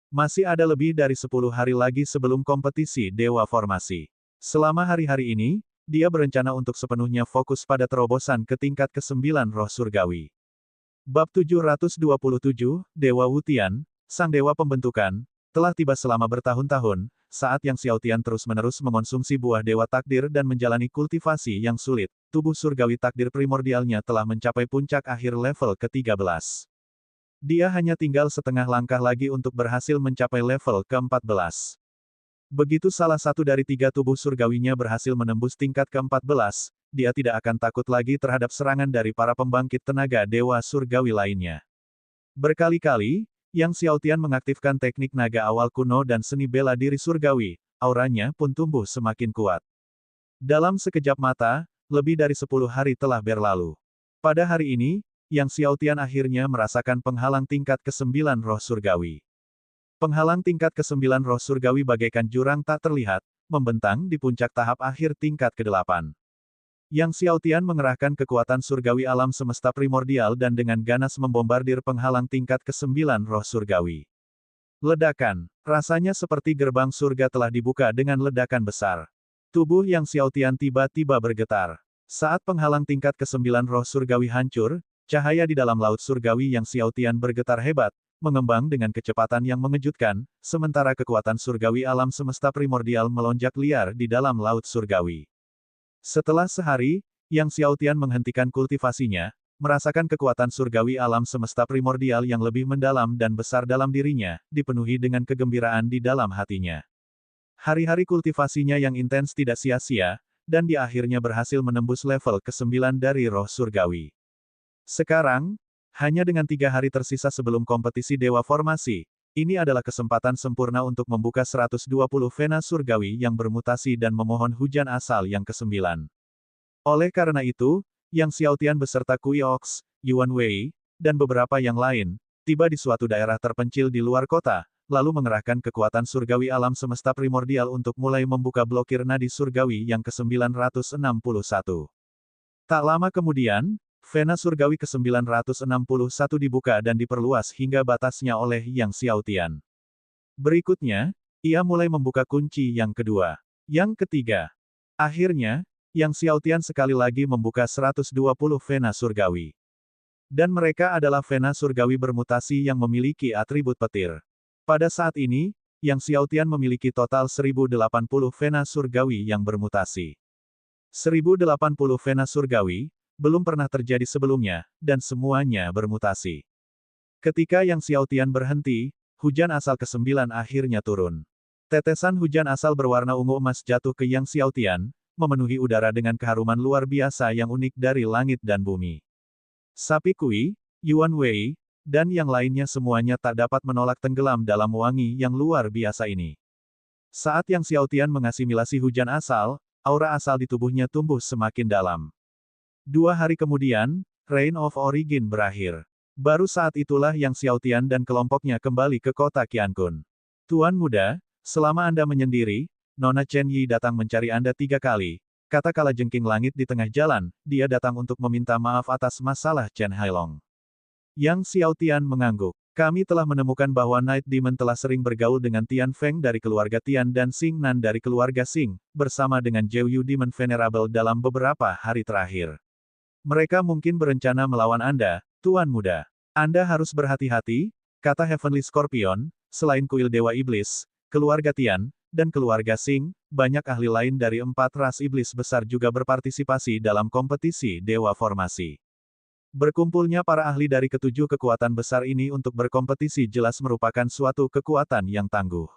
Masih ada lebih dari 10 hari lagi sebelum kompetisi Dewa Formasi. Selama hari-hari ini, dia berencana untuk sepenuhnya fokus pada terobosan ke tingkat ke-9 Roh Surgawi. Bab 727, Dewa Wutian, Sang Dewa Pembentukan, telah tiba selama bertahun-tahun, saat Yang Xiaotian terus-menerus mengonsumsi buah dewa takdir dan menjalani kultivasi yang sulit, tubuh surgawi takdir primordialnya telah mencapai puncak akhir level ke-13. Dia hanya tinggal setengah langkah lagi untuk berhasil mencapai level ke-14. Begitu salah satu dari 3 tubuh surgawinya berhasil menembus tingkat ke-14, dia tidak akan takut lagi terhadap serangan dari para pembangkit tenaga dewa surgawi lainnya. Berkali-kali, Yang Xiaotian mengaktifkan teknik naga awal kuno dan seni bela diri surgawi, auranya pun tumbuh semakin kuat. Dalam sekejap mata, lebih dari 10 hari telah berlalu. Pada hari ini, Yang Xiaotian akhirnya merasakan penghalang tingkat ke-9 roh surgawi. Penghalang tingkat ke-9 roh surgawi bagaikan jurang tak terlihat, membentang di puncak tahap akhir tingkat ke-8. Yang Xiaotian mengerahkan kekuatan surgawi alam semesta primordial dan dengan ganas membombardir penghalang tingkat ke-9 roh surgawi. Ledakan. Rasanya seperti gerbang surga telah dibuka dengan ledakan besar. Tubuh Yang Xiaotian tiba-tiba bergetar. Saat penghalang tingkat ke-9 roh surgawi hancur, cahaya di dalam laut surgawi Yang Xiaotian bergetar hebat, mengembang dengan kecepatan yang mengejutkan, sementara kekuatan surgawi alam semesta primordial melonjak liar di dalam laut surgawi. Setelah sehari, Yang Xiaotian menghentikan kultivasinya, merasakan kekuatan surgawi alam semesta primordial yang lebih mendalam dan besar dalam dirinya, dipenuhi dengan kegembiraan di dalam hatinya. Hari-hari kultivasinya yang intens tidak sia-sia, dan dia akhirnya berhasil menembus level ke-9 dari roh surgawi. Sekarang, hanya dengan 3 hari tersisa sebelum kompetisi Dewa Formasi, ini adalah kesempatan sempurna untuk membuka 120 vena surgawi yang bermutasi dan memohon hujan asal yang ke-9. Oleh karena itu, Yang Xiaotian beserta Kui Ox, Yuan Wei, dan beberapa yang lain, tiba di suatu daerah terpencil di luar kota, lalu mengerahkan kekuatan surgawi alam semesta primordial untuk mulai membuka blokir nadi surgawi yang ke-961. Tak lama kemudian, vena surgawi ke-961 dibuka dan diperluas hingga batasnya oleh Yang Xiaotian. Berikutnya, ia mulai membuka kunci yang kedua. Yang ketiga. Akhirnya, Yang Xiaotian sekali lagi membuka 120 vena surgawi. Dan mereka adalah vena surgawi bermutasi yang memiliki atribut petir. Pada saat ini, Yang Xiaotian memiliki total 1080 vena surgawi yang bermutasi. 1080 vena surgawi, belum pernah terjadi sebelumnya, dan semuanya bermutasi. Ketika Yang Xiaotian berhenti, hujan asal ke-9 akhirnya turun. Tetesan hujan asal berwarna ungu emas jatuh ke Yang Xiaotian, memenuhi udara dengan keharuman luar biasa yang unik dari langit dan bumi. Sapi Kui, Yuan Wei, dan yang lainnya semuanya tak dapat menolak tenggelam dalam wangi yang luar biasa ini. Saat Yang Xiaotian mengasimilasi hujan asal, aura asal di tubuhnya tumbuh semakin dalam. 2 hari kemudian, Reign of Origin berakhir. Baru saat itulah Yang Xiaotian dan kelompoknya kembali ke kota Qiankun. Tuan muda, selama Anda menyendiri, Nona Chen Yi datang mencari Anda 3 kali, kata kalajengking langit di tengah jalan, dia datang untuk meminta maaf atas masalah Chen Hailong. Yang Xiaotian mengangguk. Kami telah menemukan bahwa Night Demon telah sering bergaul dengan Tian Feng dari keluarga Tian dan Xing Nan dari keluarga Xing, bersama dengan Zhouyu Demon Venerable dalam beberapa hari terakhir. Mereka mungkin berencana melawan Anda, Tuan Muda. Anda harus berhati-hati, kata Heavenly Scorpion, selain kuil Dewa Iblis, keluarga Tian, dan keluarga Xing, banyak ahli lain dari 4 ras iblis besar juga berpartisipasi dalam kompetisi Dewa Formasi. Berkumpulnya para ahli dari ke-7 kekuatan besar ini untuk berkompetisi jelas merupakan suatu kekuatan yang tangguh.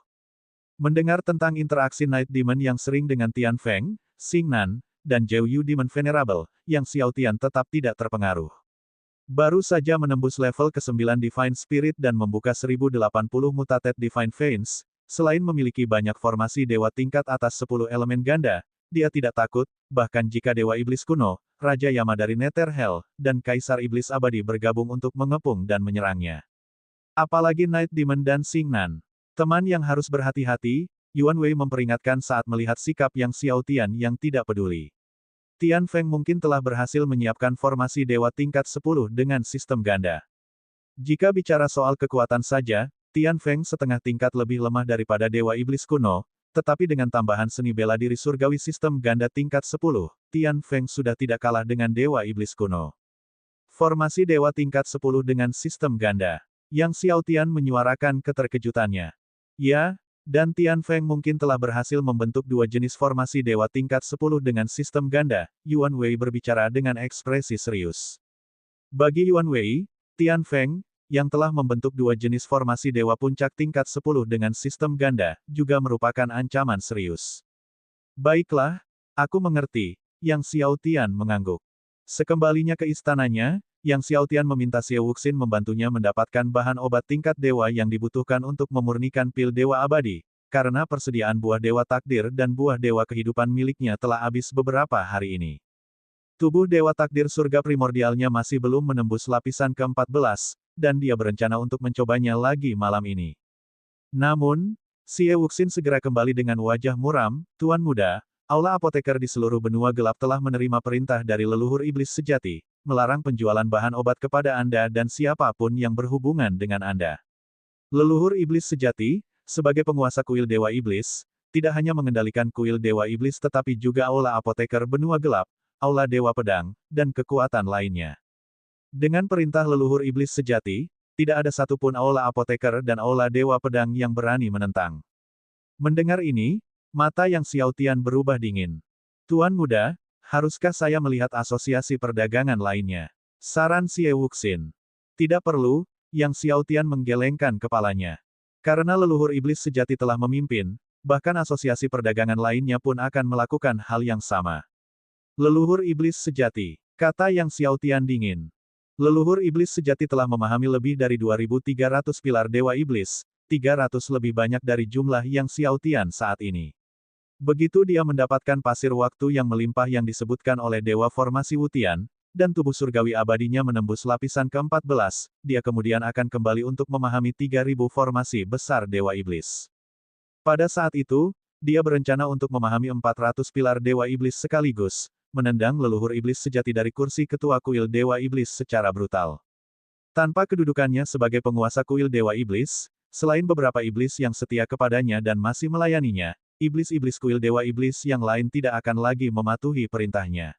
Mendengar tentang interaksi Night Demon yang sering dengan Tian Feng, Xing Nan, dan Zhouyu Demon Venerable, Yang Xiaotian tetap tidak terpengaruh. Baru saja menembus level ke-9 Divine Spirit dan membuka 1080 Mutated Divine Veins, selain memiliki banyak formasi dewa tingkat atas 10 elemen ganda, dia tidak takut, bahkan jika Dewa Iblis kuno, Raja Yama dari Netherhell, dan Kaisar Iblis Abadi bergabung untuk mengepung dan menyerangnya. Apalagi Night Demon dan Xingnan. Teman yang harus berhati-hati, Yuan Wei memperingatkan saat melihat sikap Yang Xiao Tian yang tidak peduli. Tian Feng mungkin telah berhasil menyiapkan formasi dewa tingkat 10 dengan sistem ganda. Jika bicara soal kekuatan saja, Tian Feng setengah tingkat lebih lemah daripada Dewa Iblis kuno, tetapi dengan tambahan seni bela diri surgawi sistem ganda tingkat 10, Tian Feng sudah tidak kalah dengan Dewa Iblis kuno. Formasi dewa tingkat 10 dengan sistem ganda. Yang Xiao Tian menyuarakan keterkejutannya. Ya, dan Tian Feng mungkin telah berhasil membentuk dua jenis formasi dewa tingkat 10 dengan sistem ganda, Yuan Wei berbicara dengan ekspresi serius. Bagi Yuan Wei, Tian Feng, yang telah membentuk dua jenis formasi dewa puncak tingkat 10 dengan sistem ganda, juga merupakan ancaman serius. Baiklah, aku mengerti, Yang Xiao Tian mengangguk. Sekembalinya ke istananya, Yang Xiao Tian meminta Xie Wuxin membantunya mendapatkan bahan obat tingkat dewa yang dibutuhkan untuk memurnikan pil dewa abadi, karena persediaan buah dewa takdir dan buah dewa kehidupan miliknya telah habis beberapa hari ini. Tubuh dewa takdir surga primordialnya masih belum menembus lapisan ke-14, dan dia berencana untuk mencobanya lagi malam ini. Namun, Xie Wuxin segera kembali dengan wajah muram, Tuan Muda, Aula Apoteker di seluruh benua gelap telah menerima perintah dari leluhur iblis sejati, melarang penjualan bahan obat kepada Anda dan siapapun yang berhubungan dengan Anda. Leluhur iblis sejati, sebagai penguasa kuil Dewa Iblis, tidak hanya mengendalikan kuil Dewa Iblis tetapi juga Aula Apoteker benua gelap, Aula Dewa Pedang, dan kekuatan lainnya. Dengan perintah leluhur iblis sejati, tidak ada satupun Aula Apoteker dan Aula Dewa Pedang yang berani menentang. Mendengar ini, mata Yang Xiao Tian berubah dingin. Tuan Muda, haruskah saya melihat asosiasi perdagangan lainnya? Saran Xie Wuxin. Tidak perlu, Yang Xiao Tian menggelengkan kepalanya. Karena leluhur iblis sejati telah memimpin, bahkan asosiasi perdagangan lainnya pun akan melakukan hal yang sama. Leluhur iblis sejati, kata Yang Xiao Tian dingin. Leluhur iblis sejati telah memahami lebih dari 2.300 pilar dewa iblis, 300 lebih banyak dari jumlah Yang Xiao Tian saat ini. Begitu dia mendapatkan pasir waktu yang melimpah yang disebutkan oleh Dewa Formasi Wutian, dan tubuh surgawi abadinya menembus lapisan ke-14, dia kemudian akan kembali untuk memahami 3.000 formasi besar Dewa Iblis. Pada saat itu, dia berencana untuk memahami 400 pilar Dewa Iblis sekaligus, menendang leluhur iblis sejati dari kursi ketua kuil Dewa Iblis secara brutal. Tanpa kedudukannya sebagai penguasa kuil Dewa Iblis, selain beberapa iblis yang setia kepadanya dan masih melayaninya, iblis-iblis kuil Dewa Iblis yang lain tidak akan lagi mematuhi perintahnya.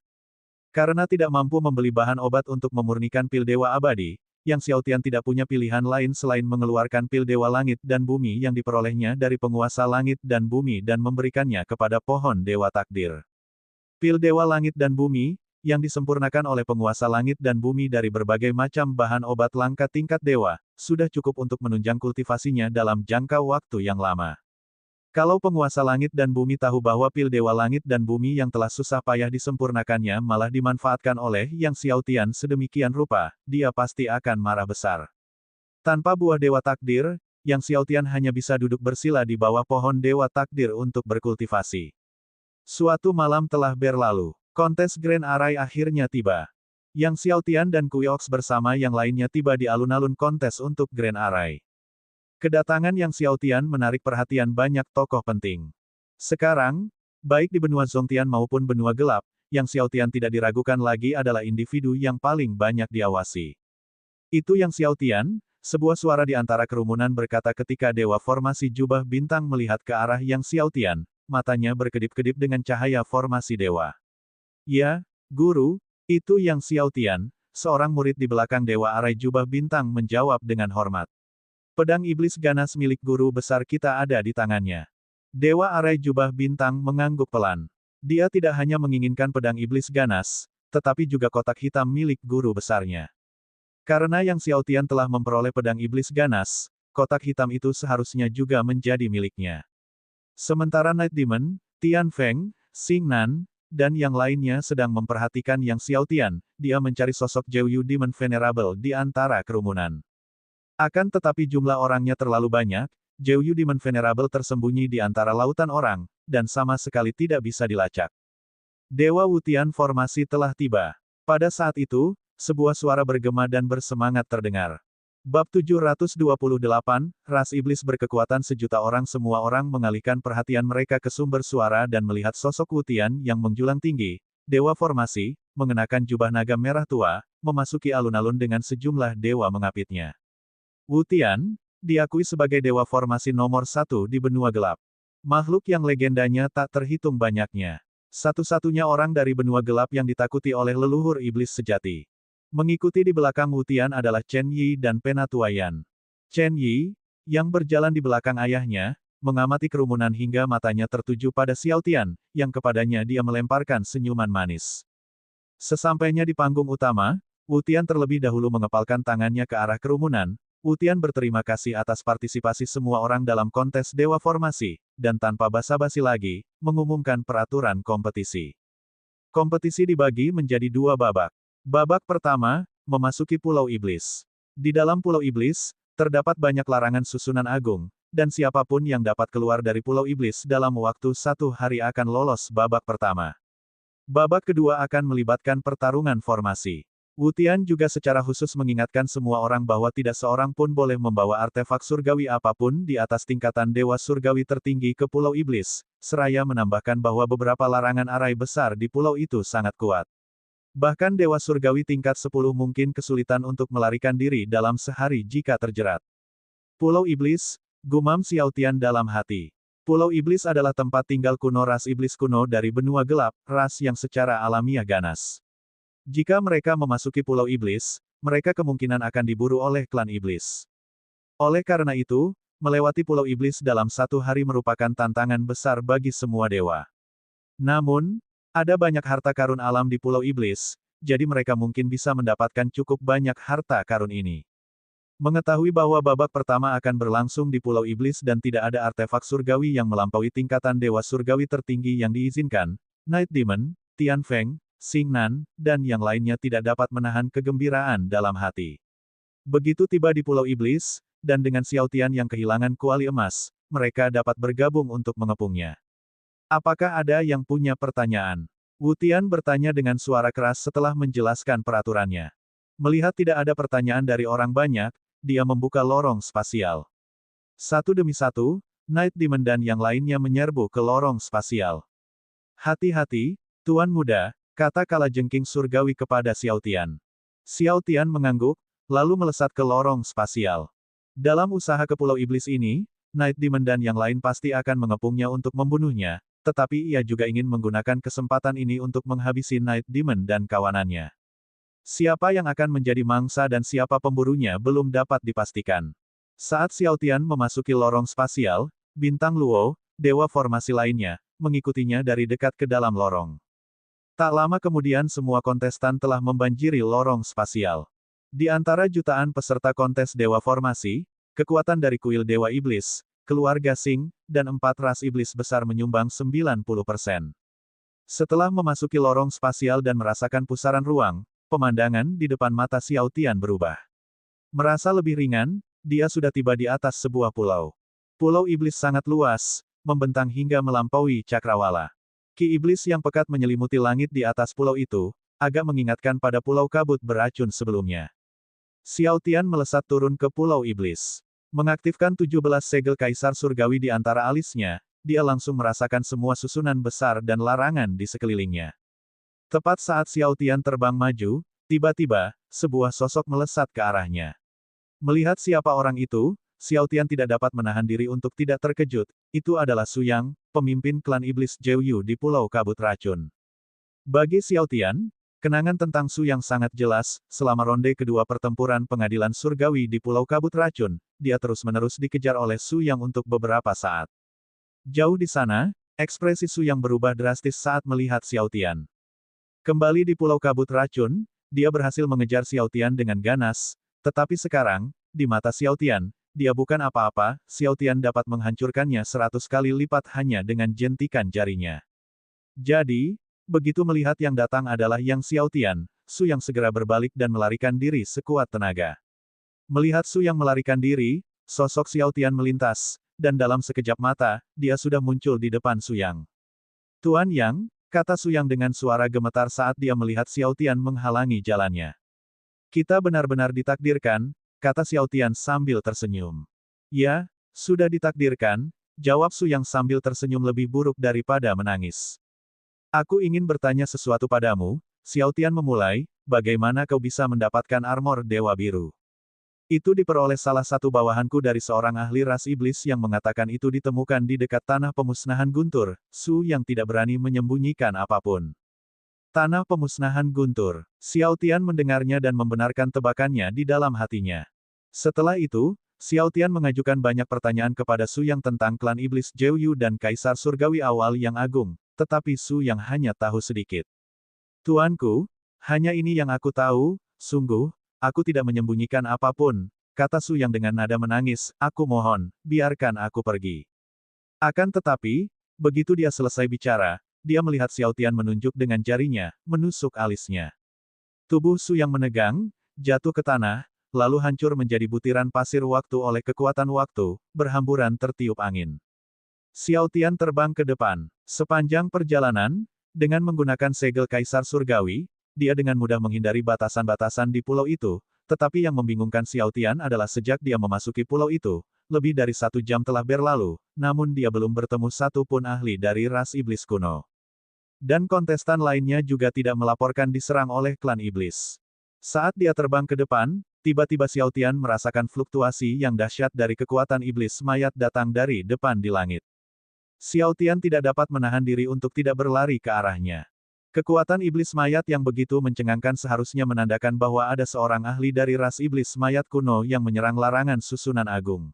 Karena tidak mampu membeli bahan obat untuk memurnikan pil Dewa Abadi, Yang Xiao Tian tidak punya pilihan lain selain mengeluarkan pil Dewa Langit dan Bumi yang diperolehnya dari penguasa langit dan bumi dan memberikannya kepada pohon Dewa Takdir. Pil Dewa Langit dan Bumi, yang disempurnakan oleh penguasa langit dan bumi dari berbagai macam bahan obat langka tingkat dewa, sudah cukup untuk menunjang kultivasinya dalam jangka waktu yang lama. Kalau penguasa langit dan bumi tahu bahwa pil Dewa Langit dan Bumi yang telah susah payah disempurnakannya malah dimanfaatkan oleh Yang Xiao Tian sedemikian rupa, dia pasti akan marah besar. Tanpa buah Dewa Takdir, Yang Xiao Tian hanya bisa duduk bersila di bawah pohon Dewa Takdir untuk berkultivasi. Suatu malam telah berlalu. Kontes Grand Array akhirnya tiba. Yang Xiao Tian dan Kuiox bersama yang lainnya tiba di alun-alun kontes untuk Grand Array. Kedatangan Yang Xiao Tian menarik perhatian banyak tokoh penting. Sekarang, baik di benua Zongtian maupun benua gelap, Yang Xiao Tian tidak diragukan lagi adalah individu yang paling banyak diawasi. Itu Yang Xiao Tian, sebuah suara di antara kerumunan berkata ketika Dewa Formasi Jubah Bintang melihat ke arah Yang Xiao Tian, matanya berkedip-kedip dengan cahaya formasi dewa. Ya, Guru, itu Yang Xiao Tian, seorang murid di belakang Dewa Arai Jubah Bintang menjawab dengan hormat. Pedang iblis ganas milik guru besar kita ada di tangannya. Dewa Arai Jubah Bintang mengangguk pelan. Dia tidak hanya menginginkan pedang iblis ganas, tetapi juga kotak hitam milik guru besarnya. Karena Yang Xiao Tian telah memperoleh pedang iblis ganas, kotak hitam itu seharusnya juga menjadi miliknya. Sementara Night Demon, Tian Feng, Xingnan, dan yang lainnya sedang memperhatikan Yang Xiaotian, dia mencari sosok Zhou Demon Venerable di antara kerumunan. Akan tetapi jumlah orangnya terlalu banyak, Zhou Demon Venerable tersembunyi di antara lautan orang, dan sama sekali tidak bisa dilacak. Dewa Wutian formasi telah tiba. Pada saat itu, sebuah suara bergema dan bersemangat terdengar. Bab 728, Ras Iblis berkekuatan sejuta orang. Semua orang mengalihkan perhatian mereka ke sumber suara dan melihat sosok Wutian yang menjulang tinggi, dewa formasi, mengenakan jubah naga merah tua, memasuki alun-alun dengan sejumlah dewa mengapitnya. Wutian, diakui sebagai dewa formasi nomor 1 di benua gelap. Makhluk yang legendanya tak terhitung banyaknya. Satu-satunya orang dari benua gelap yang ditakuti oleh leluhur iblis sejati. Mengikuti di belakang Wutian adalah Chen Yi dan Penatuayan. Chen Yi, yang berjalan di belakang ayahnya, mengamati kerumunan hingga matanya tertuju pada Xiaotian, yang kepadanya dia melemparkan senyuman manis. Sesampainya di panggung utama, Wutian terlebih dahulu mengepalkan tangannya ke arah kerumunan. Wutian berterima kasih atas partisipasi semua orang dalam kontes Dewa Formasi, dan tanpa basa-basi lagi, mengumumkan peraturan kompetisi. Kompetisi dibagi menjadi 2 babak. Babak pertama, memasuki Pulau Iblis. Di dalam Pulau Iblis, terdapat banyak larangan susunan agung, dan siapapun yang dapat keluar dari Pulau Iblis dalam waktu 1 hari akan lolos babak pertama. Babak kedua akan melibatkan pertarungan formasi. Wutian juga secara khusus mengingatkan semua orang bahwa tidak seorang pun boleh membawa artefak surgawi apapun di atas tingkatan Dewa Surgawi tertinggi ke Pulau Iblis, seraya menambahkan bahwa beberapa larangan arai besar di pulau itu sangat kuat. Bahkan Dewa Surgawi tingkat 10 mungkin kesulitan untuk melarikan diri dalam sehari jika terjerat. Pulau Iblis, gumam Xiaotian dalam hati. Pulau Iblis adalah tempat tinggal kuno ras iblis kuno dari benua gelap, ras yang secara alamiah ganas. Jika mereka memasuki Pulau Iblis, mereka kemungkinan akan diburu oleh klan iblis. Oleh karena itu, melewati Pulau Iblis dalam 1 hari merupakan tantangan besar bagi semua dewa. Namun, ada banyak harta karun alam di Pulau Iblis, jadi mereka mungkin bisa mendapatkan cukup banyak harta karun ini. Mengetahui bahwa babak pertama akan berlangsung di Pulau Iblis dan tidak ada artefak surgawi yang melampaui tingkatan Dewa Surgawi tertinggi yang diizinkan, Night Demon, Tian Feng, Xing Nan, dan yang lainnya tidak dapat menahan kegembiraan dalam hati. Begitu tiba di Pulau Iblis, dan dengan Xiaotian yang kehilangan kuali emas, mereka dapat bergabung untuk mengepungnya. Apakah ada yang punya pertanyaan? Wutian bertanya dengan suara keras setelah menjelaskan peraturannya. Melihat tidak ada pertanyaan dari orang banyak, dia membuka lorong spasial. Satu demi satu, Night Demon dan yang lainnya menyerbu ke lorong spasial. Hati-hati, Tuan Muda, kata kalajengking surgawi kepada Xiaotian. Xiaotian mengangguk, lalu melesat ke lorong spasial. Dalam usaha ke Pulau Iblis ini, Night Demon dan yang lain pasti akan mengepungnya untuk membunuhnya, tetapi ia juga ingin menggunakan kesempatan ini untuk menghabisi Night Demon dan kawanannya. Siapa yang akan menjadi mangsa dan siapa pemburunya belum dapat dipastikan. Saat Xiaotian memasuki lorong spasial, Bintang Luo, dewa formasi lainnya, mengikutinya dari dekat ke dalam lorong. Tak lama kemudian semua kontestan telah membanjiri lorong spasial. Di antara jutaan peserta kontes dewa formasi, kekuatan dari kuil Dewa Iblis, keluarga Xing, dan 4 ras iblis besar menyumbang 90%. Setelah memasuki lorong spasial dan merasakan pusaran ruang, pemandangan di depan mata Xiaotian berubah. Merasa lebih ringan, dia sudah tiba di atas sebuah pulau. Pulau Iblis sangat luas, membentang hingga melampaui cakrawala. Ki iblis yang pekat menyelimuti langit di atas pulau itu, agak mengingatkan pada pulau kabut beracun sebelumnya. Xiaotian melesat turun ke Pulau Iblis. Mengaktifkan 17 segel kaisar surgawi di antara alisnya, dia langsung merasakan semua susunan besar dan larangan di sekelilingnya. Tepat saat Xiaotian terbang maju, tiba-tiba, sebuah sosok melesat ke arahnya. Melihat siapa orang itu, Xiaotian tidak dapat menahan diri untuk tidak terkejut, itu adalah Su Yang, pemimpin klan iblis Zhou di Pulau Kabut Racun. Bagi Xiaotian, kenangan tentang Su Yang sangat jelas, selama ronde kedua pertempuran pengadilan surgawi di Pulau Kabut Racun, dia terus-menerus dikejar oleh Su Yang untuk beberapa saat. Jauh di sana, ekspresi Su Yang berubah drastis saat melihat Xiaotian. Kembali di Pulau Kabut Racun, dia berhasil mengejar Xiaotian dengan ganas, tetapi sekarang, di mata Xiaotian, dia bukan apa-apa, Xiaotian dapat menghancurkannya 100 kali lipat hanya dengan jentikan jarinya. Jadi, Begitu melihat yang datang adalah Yang Xiaotian, Su Yang segera berbalik dan melarikan diri sekuat tenaga. Melihat Su Yang melarikan diri, sosok Xiaotian melintas, dan dalam sekejap mata, dia sudah muncul di depan Su Yang. Tuan Yang, kata Su Yang dengan suara gemetar saat dia melihat Xiaotian menghalangi jalannya. Kita benar-benar ditakdirkan, kata Xiaotian sambil tersenyum. Ya, sudah ditakdirkan, jawab Su Yang sambil tersenyum lebih buruk daripada menangis. Aku ingin bertanya sesuatu padamu, Xiaotian memulai, bagaimana kau bisa mendapatkan armor Dewa Biru? Itu diperoleh salah satu bawahanku dari seorang ahli ras iblis yang mengatakan itu ditemukan di dekat tanah pemusnahan guntur, Su yang tidak berani menyembunyikan apapun. Tanah pemusnahan guntur. Xiaotian mendengarnya dan membenarkan tebakannya di dalam hatinya. Setelah itu, Xiaotian mengajukan banyak pertanyaan kepada Su Yang tentang klan iblis Zhou dan Kaisar Surgawi awal yang agung, tetapi Su Yang hanya tahu sedikit. Tuanku, hanya ini yang aku tahu, sungguh, aku tidak menyembunyikan apapun, kata Su Yang dengan nada menangis, aku mohon, biarkan aku pergi. Akan tetapi, begitu dia selesai bicara, dia melihat Xiaotian menunjuk dengan jarinya, menusuk alisnya. Tubuh Su Yang menegang, jatuh ke tanah, lalu hancur menjadi butiran pasir waktu oleh kekuatan waktu, berhamburan tertiup angin. Xiaotian terbang ke depan. Sepanjang perjalanan, dengan menggunakan segel Kaisar Surgawi, dia dengan mudah menghindari batasan-batasan di pulau itu, tetapi yang membingungkan Xiaotian adalah sejak dia memasuki pulau itu, lebih dari 1 jam telah berlalu, namun dia belum bertemu satu pun ahli dari ras iblis kuno. Dan kontestan lainnya juga tidak melaporkan diserang oleh klan iblis. Saat dia terbang ke depan, tiba-tiba Xiaotian merasakan fluktuasi yang dahsyat dari kekuatan iblis mayat datang dari depan di langit. Xiaotian tidak dapat menahan diri untuk tidak berlari ke arahnya. Kekuatan iblis mayat yang begitu mencengangkan seharusnya menandakan bahwa ada seorang ahli dari ras iblis mayat kuno yang menyerang larangan susunan agung.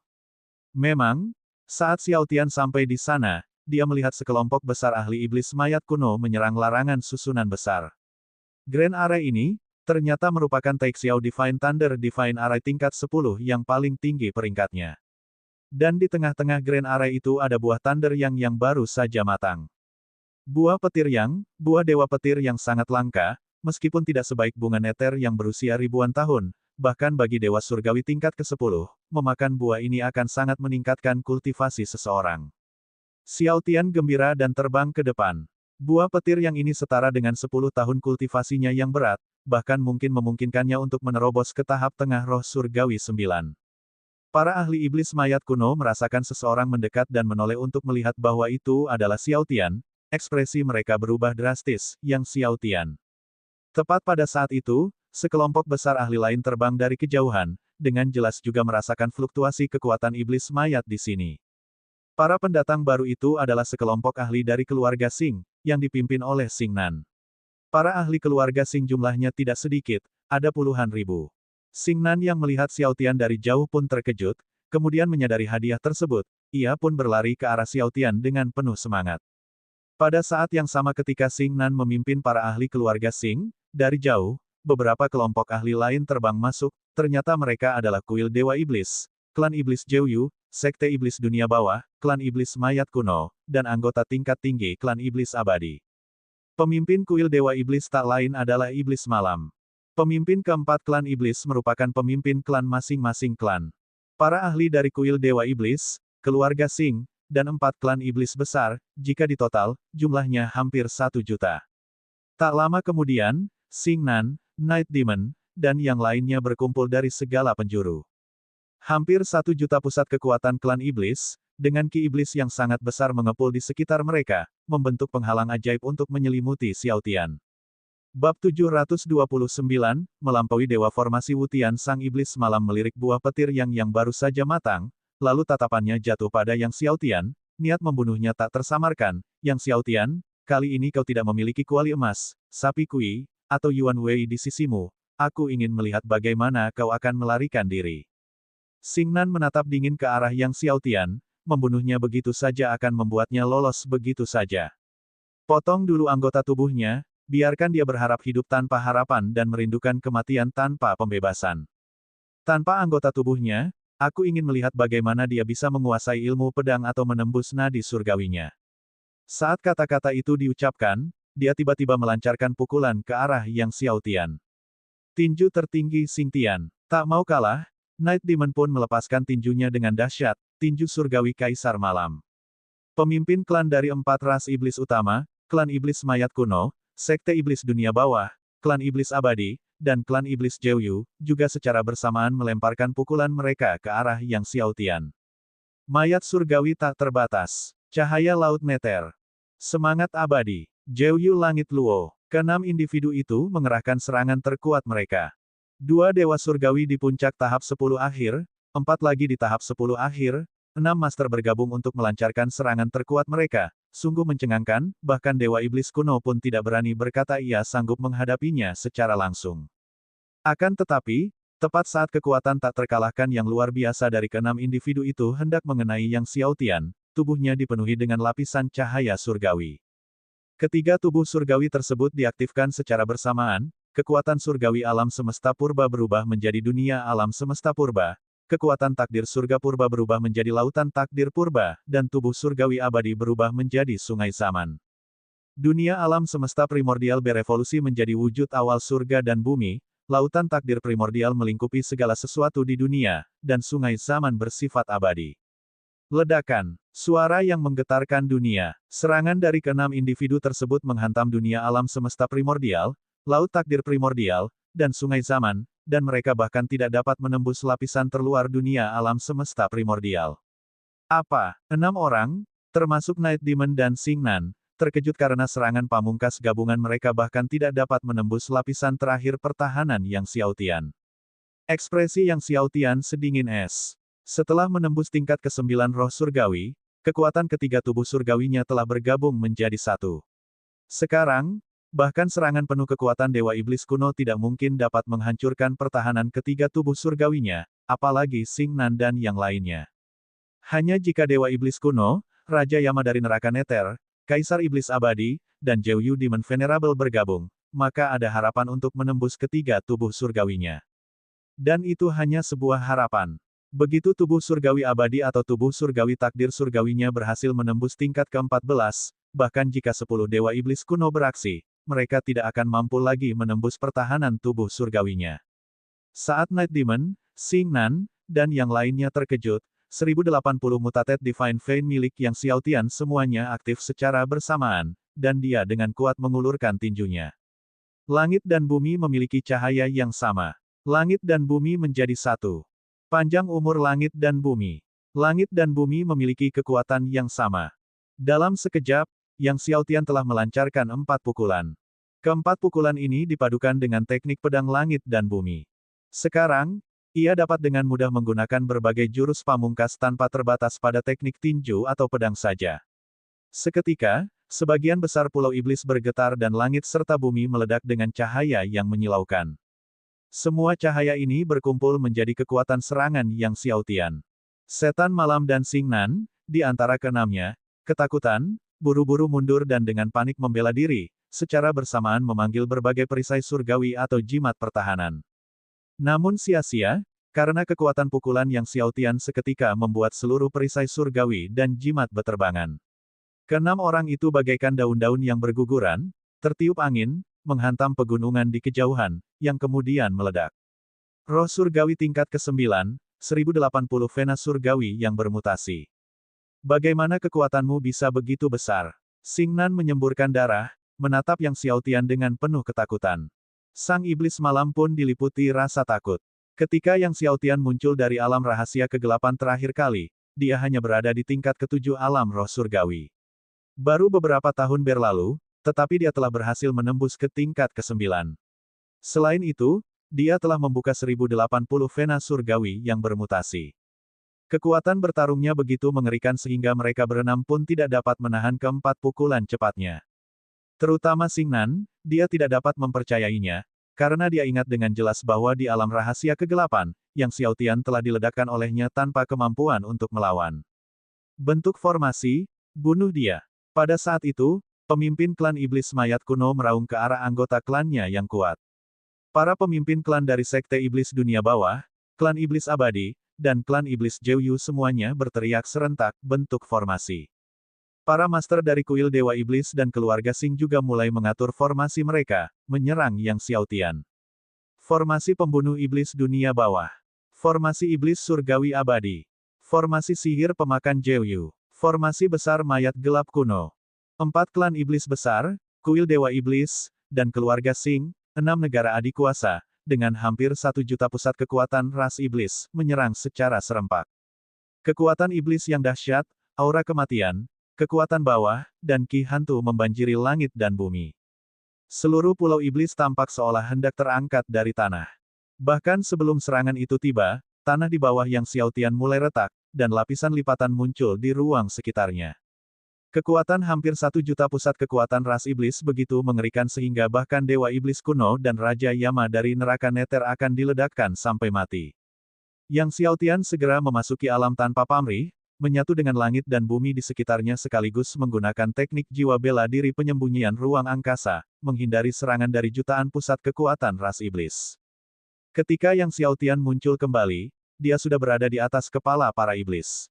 Memang, saat Xiaotian sampai di sana, dia melihat sekelompok besar ahli iblis mayat kuno menyerang larangan susunan besar. Grand Array ini, ternyata merupakan Taixiao Divine Thunder Divine Array tingkat 10 yang paling tinggi peringkatnya. Dan di tengah-tengah Grand Array itu ada buah Thunder yang baru saja matang. Buah petir buah dewa petir yang sangat langka, meskipun tidak sebaik bunga neter yang berusia ribuan tahun, bahkan bagi dewa surgawi tingkat ke-10, memakan buah ini akan sangat meningkatkan kultivasi seseorang. Xiaotian gembira dan terbang ke depan. Buah petir yang ini setara dengan 10 tahun kultivasinya yang berat, bahkan mungkin memungkinkannya untuk menerobos ke tahap tengah roh surgawi 9. Para ahli iblis mayat kuno merasakan seseorang mendekat dan menoleh untuk melihat bahwa itu adalah Xiaotian, ekspresi mereka berubah drastis, Yang Xiaotian. Tepat pada saat itu, sekelompok besar ahli lain terbang dari kejauhan, dengan jelas juga merasakan fluktuasi kekuatan iblis mayat di sini. Para pendatang baru itu adalah sekelompok ahli dari keluarga Xing, yang dipimpin oleh Xing Nan. Para ahli keluarga Xing jumlahnya tidak sedikit, ada puluhan ribu. Xing Nan yang melihat Xiaotian dari jauh pun terkejut, kemudian menyadari hadiah tersebut, ia pun berlari ke arah Xiaotian dengan penuh semangat. Pada saat yang sama ketika Xing Nan memimpin para ahli keluarga Xing, dari jauh, beberapa kelompok ahli lain terbang masuk, ternyata mereka adalah kuil Dewa Iblis, klan Iblis Zhou, Sekte Iblis Dunia Bawah, klan Iblis Mayat Kuno, dan anggota tingkat tinggi klan Iblis Abadi. Pemimpin kuil Dewa Iblis tak lain adalah Iblis Malam. Pemimpin keempat klan Iblis merupakan pemimpin klan masing-masing klan. Para ahli dari kuil Dewa Iblis, keluarga Xing, dan 4 klan Iblis besar, jika ditotal, jumlahnya hampir 1 juta. Tak lama kemudian, Xing Nan, Night Demon, dan yang lainnya berkumpul dari segala penjuru. Hampir 1 juta pusat kekuatan klan Iblis, dengan ki iblis yang sangat besar mengepul di sekitar mereka, membentuk penghalang ajaib untuk menyelimuti Xiaotian. Bab 729, melampaui dewa formasi Wutian sang iblis malam melirik buah petir yang baru saja matang, lalu tatapannya jatuh pada Yang Xiaotian, niat membunuhnya tak tersamarkan, Yang Xiaotian, kali ini kau tidak memiliki kuali emas, sapi kui, atau Yuan Wei di sisimu, aku ingin melihat bagaimana kau akan melarikan diri. Xing Nan menatap dingin ke arah Yang Xiaotian, membunuhnya begitu saja akan membuatnya lolos begitu saja. Potong dulu anggota tubuhnya, biarkan dia berharap hidup tanpa harapan dan merindukan kematian tanpa pembebasan. Tanpa anggota tubuhnya, aku ingin melihat bagaimana dia bisa menguasai ilmu pedang atau menembus nadi surgawinya. Saat kata-kata itu diucapkan, dia tiba-tiba melancarkan pukulan ke arah Yang Xiaotian. Tinju tertinggi Xingtian. Tak mau kalah, Night Demon pun melepaskan tinjunya dengan dahsyat, tinju surgawi Kaisar Malam. Pemimpin klan dari 4 ras iblis utama, klan iblis mayat kuno, sekte iblis dunia bawah, klan iblis abadi, dan klan iblis Jeoyu, juga secara bersamaan melemparkan pukulan mereka ke arah Yang Xiaotian. Mayat surgawi tak terbatas. Cahaya laut meter. Semangat abadi. Jeoyu langit luo. Keenam individu itu mengerahkan serangan terkuat mereka. 2 dewa surgawi di puncak tahap 10 akhir, 4 lagi di tahap 10 akhir, 6 master bergabung untuk melancarkan serangan terkuat mereka. Sungguh mencengangkan, bahkan dewa iblis kuno pun tidak berani berkata ia sanggup menghadapinya secara langsung. Akan tetapi, tepat saat kekuatan tak terkalahkan yang luar biasa dari keenam individu itu hendak mengenai Yang Xiaotian, tubuhnya dipenuhi dengan lapisan cahaya surgawi. Ketiga tubuh surgawi tersebut diaktifkan secara bersamaan, kekuatan surgawi alam semesta purba berubah menjadi dunia alam semesta purba, kekuatan takdir surga purba berubah menjadi lautan takdir purba, dan tubuh surgawi abadi berubah menjadi sungai zaman. Dunia alam semesta primordial berevolusi menjadi wujud awal surga dan bumi, lautan takdir primordial melingkupi segala sesuatu di dunia, dan sungai zaman bersifat abadi. Ledakan, suara yang menggetarkan dunia, serangan dari keenam individu tersebut menghantam dunia alam semesta primordial, laut takdir primordial, dan sungai zaman, dan mereka bahkan tidak dapat menembus lapisan terluar dunia alam semesta primordial. Apa? 6 orang, termasuk Night Demon dan Xingnan, terkejut karena serangan pamungkas gabungan mereka bahkan tidak dapat menembus lapisan terakhir pertahanan Yang Xiaotian. Ekspresi Yang Xiaotian sedingin es. Setelah menembus tingkat ke-9 roh surgawi, kekuatan ketiga tubuh surgawinya telah bergabung menjadi satu. Sekarang, bahkan serangan penuh kekuatan Dewa Iblis kuno tidak mungkin dapat menghancurkan pertahanan ketiga tubuh surgawinya, apalagi Xingnan dan yang lainnya. Hanya jika Dewa Iblis kuno, Raja Yama dari neraka Nether, Kaisar Iblis Abadi, dan Jeoyu Demon Venerable bergabung, maka ada harapan untuk menembus ketiga tubuh surgawinya. Dan itu hanya sebuah harapan. Begitu tubuh surgawi abadi atau tubuh surgawi takdir surgawinya berhasil menembus tingkat ke-14, bahkan jika 10 Dewa Iblis kuno beraksi, mereka tidak akan mampu lagi menembus pertahanan tubuh surgawinya. Saat Night Demon, Xingnan, dan yang lainnya terkejut, 1080 Mutated Divine Vein milik Yang Xiaotian semuanya aktif secara bersamaan, dan dia dengan kuat mengulurkan tinjunya. Langit dan bumi memiliki cahaya yang sama. Langit dan bumi menjadi satu. Panjang umur langit dan bumi. Langit dan bumi memiliki kekuatan yang sama. Dalam sekejap, Yang Xiaotian telah melancarkan 4 pukulan. Keempat pukulan ini dipadukan dengan teknik pedang langit dan bumi. Sekarang, ia dapat dengan mudah menggunakan berbagai jurus pamungkas tanpa terbatas pada teknik tinju atau pedang saja. Seketika, sebagian besar pulau iblis bergetar dan langit serta bumi meledak dengan cahaya yang menyilaukan. Semua cahaya ini berkumpul menjadi kekuatan serangan Yang Xiaotian. Setan Malam dan Xingnan, di antara keenamnya, ketakutan, buru-buru mundur dan dengan panik membela diri, secara bersamaan memanggil berbagai perisai surgawi atau jimat pertahanan. Namun sia-sia, karena kekuatan pukulan Yang Xiaotian seketika membuat seluruh perisai surgawi dan jimat beterbangan. Keenam orang itu bagaikan daun-daun yang berguguran, tertiup angin, menghantam pegunungan di kejauhan, yang kemudian meledak. Roh surgawi tingkat ke-9, 1080 Vena surgawi yang bermutasi. Bagaimana kekuatanmu bisa begitu besar? Xingnan menyemburkan darah, menatap Yang Xiaotian dengan penuh ketakutan. Sang iblis malam pun diliputi rasa takut. Ketika Yang Xiaotian muncul dari alam rahasia kegelapan terakhir kali, dia hanya berada di tingkat ke-7 alam roh surgawi. Baru beberapa tahun berlalu, tetapi dia telah berhasil menembus ke tingkat ke-9. Selain itu, dia telah membuka 1080 Vena surgawi yang bermutasi. Kekuatan bertarungnya begitu mengerikan sehingga mereka berenam pun tidak dapat menahan keempat pukulan cepatnya. Terutama Xingnan, dia tidak dapat mempercayainya, karena dia ingat dengan jelas bahwa di alam rahasia kegelapan, Yang Xiaotian telah diledakkan olehnya tanpa kemampuan untuk melawan. Bentuk formasi, bunuh dia. Pada saat itu, pemimpin klan iblis mayat kuno meraung ke arah anggota klannya yang kuat. Para pemimpin klan dari sekte iblis dunia bawah, klan iblis abadi, dan klan iblis Jeoyu semuanya berteriak serentak bentuk formasi. Para master dari kuil Dewa Iblis dan keluarga Sing juga mulai mengatur formasi mereka, menyerang Yang Xiaotian. Formasi pembunuh iblis dunia bawah. Formasi iblis surgawi abadi. Formasi sihir pemakan Jeoyu. Formasi besar mayat gelap kuno. 4 klan iblis besar, kuil Dewa Iblis, dan keluarga Sing, 6 negara adik kuasa, dengan hampir 1 juta pusat kekuatan ras iblis, menyerang secara serempak. Kekuatan iblis yang dahsyat, aura kematian, kekuatan bawah, dan ki hantu membanjiri langit dan bumi. Seluruh pulau iblis tampak seolah hendak terangkat dari tanah. Bahkan sebelum serangan itu tiba, tanah di bawah Yang Xiaotian mulai retak, dan lapisan lipatan muncul di ruang sekitarnya. Kekuatan hampir 1 juta pusat kekuatan ras iblis begitu mengerikan sehingga bahkan Dewa Iblis kuno dan Raja Yama dari neraka Nether akan diledakkan sampai mati. Yang Xiaotian segera memasuki alam tanpa pamrih, menyatu dengan langit dan bumi di sekitarnya sekaligus menggunakan teknik jiwa bela diri penyembunyian ruang angkasa, menghindari serangan dari jutaan pusat kekuatan ras iblis. Ketika Yang Xiaotian muncul kembali, dia sudah berada di atas kepala para iblis.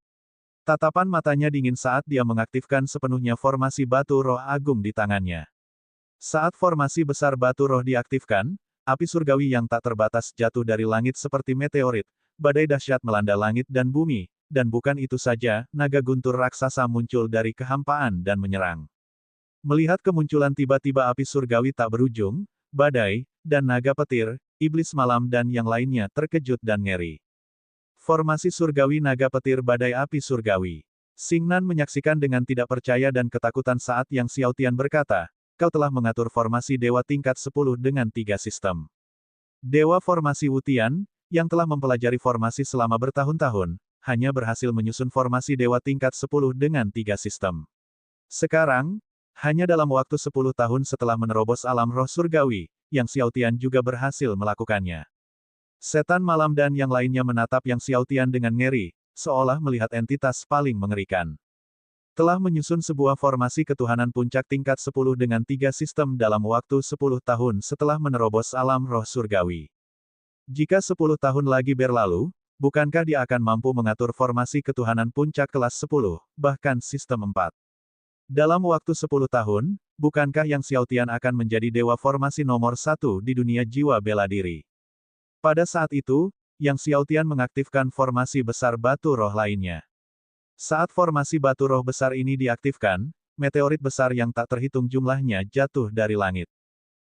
Tatapan matanya dingin saat dia mengaktifkan sepenuhnya formasi batu roh agung di tangannya. Saat formasi besar batu roh diaktifkan, api surgawi yang tak terbatas jatuh dari langit seperti meteorit, badai dahsyat melanda langit dan bumi, dan bukan itu saja, naga guntur raksasa muncul dari kehampaan dan menyerang. Melihat kemunculan tiba-tiba api surgawi tak berujung, badai, dan naga petir, iblis malam dan yang lainnya terkejut dan ngeri. Formasi surgawi naga petir badai api surgawi. Xingnan menyaksikan dengan tidak percaya dan ketakutan saat Yang Xiaotian berkata, kau telah mengatur formasi dewa tingkat 10 dengan 3 sistem. Dewa formasi Wutian, yang telah mempelajari formasi selama bertahun-tahun, hanya berhasil menyusun formasi dewa tingkat 10 dengan 3 sistem. Sekarang, hanya dalam waktu 10 tahun setelah menerobos alam roh surgawi, Yang Xiaotian juga berhasil melakukannya. Setan malam dan yang lainnya menatap Yang Xiaotian dengan ngeri, seolah melihat entitas paling mengerikan. Telah menyusun sebuah formasi ketuhanan puncak tingkat 10 dengan 3 sistem dalam waktu 10 tahun setelah menerobos alam roh surgawi. Jika 10 tahun lagi berlalu, bukankah dia akan mampu mengatur formasi ketuhanan puncak kelas 10, bahkan sistem 4? Dalam waktu 10 tahun, bukankah Yang Xiaotian akan menjadi dewa formasi nomor 1 di dunia jiwa bela diri? Pada saat itu, Yang Xiaotian mengaktifkan formasi besar batu roh lainnya. Saat formasi batu roh besar ini diaktifkan, meteorit besar yang tak terhitung jumlahnya jatuh dari langit.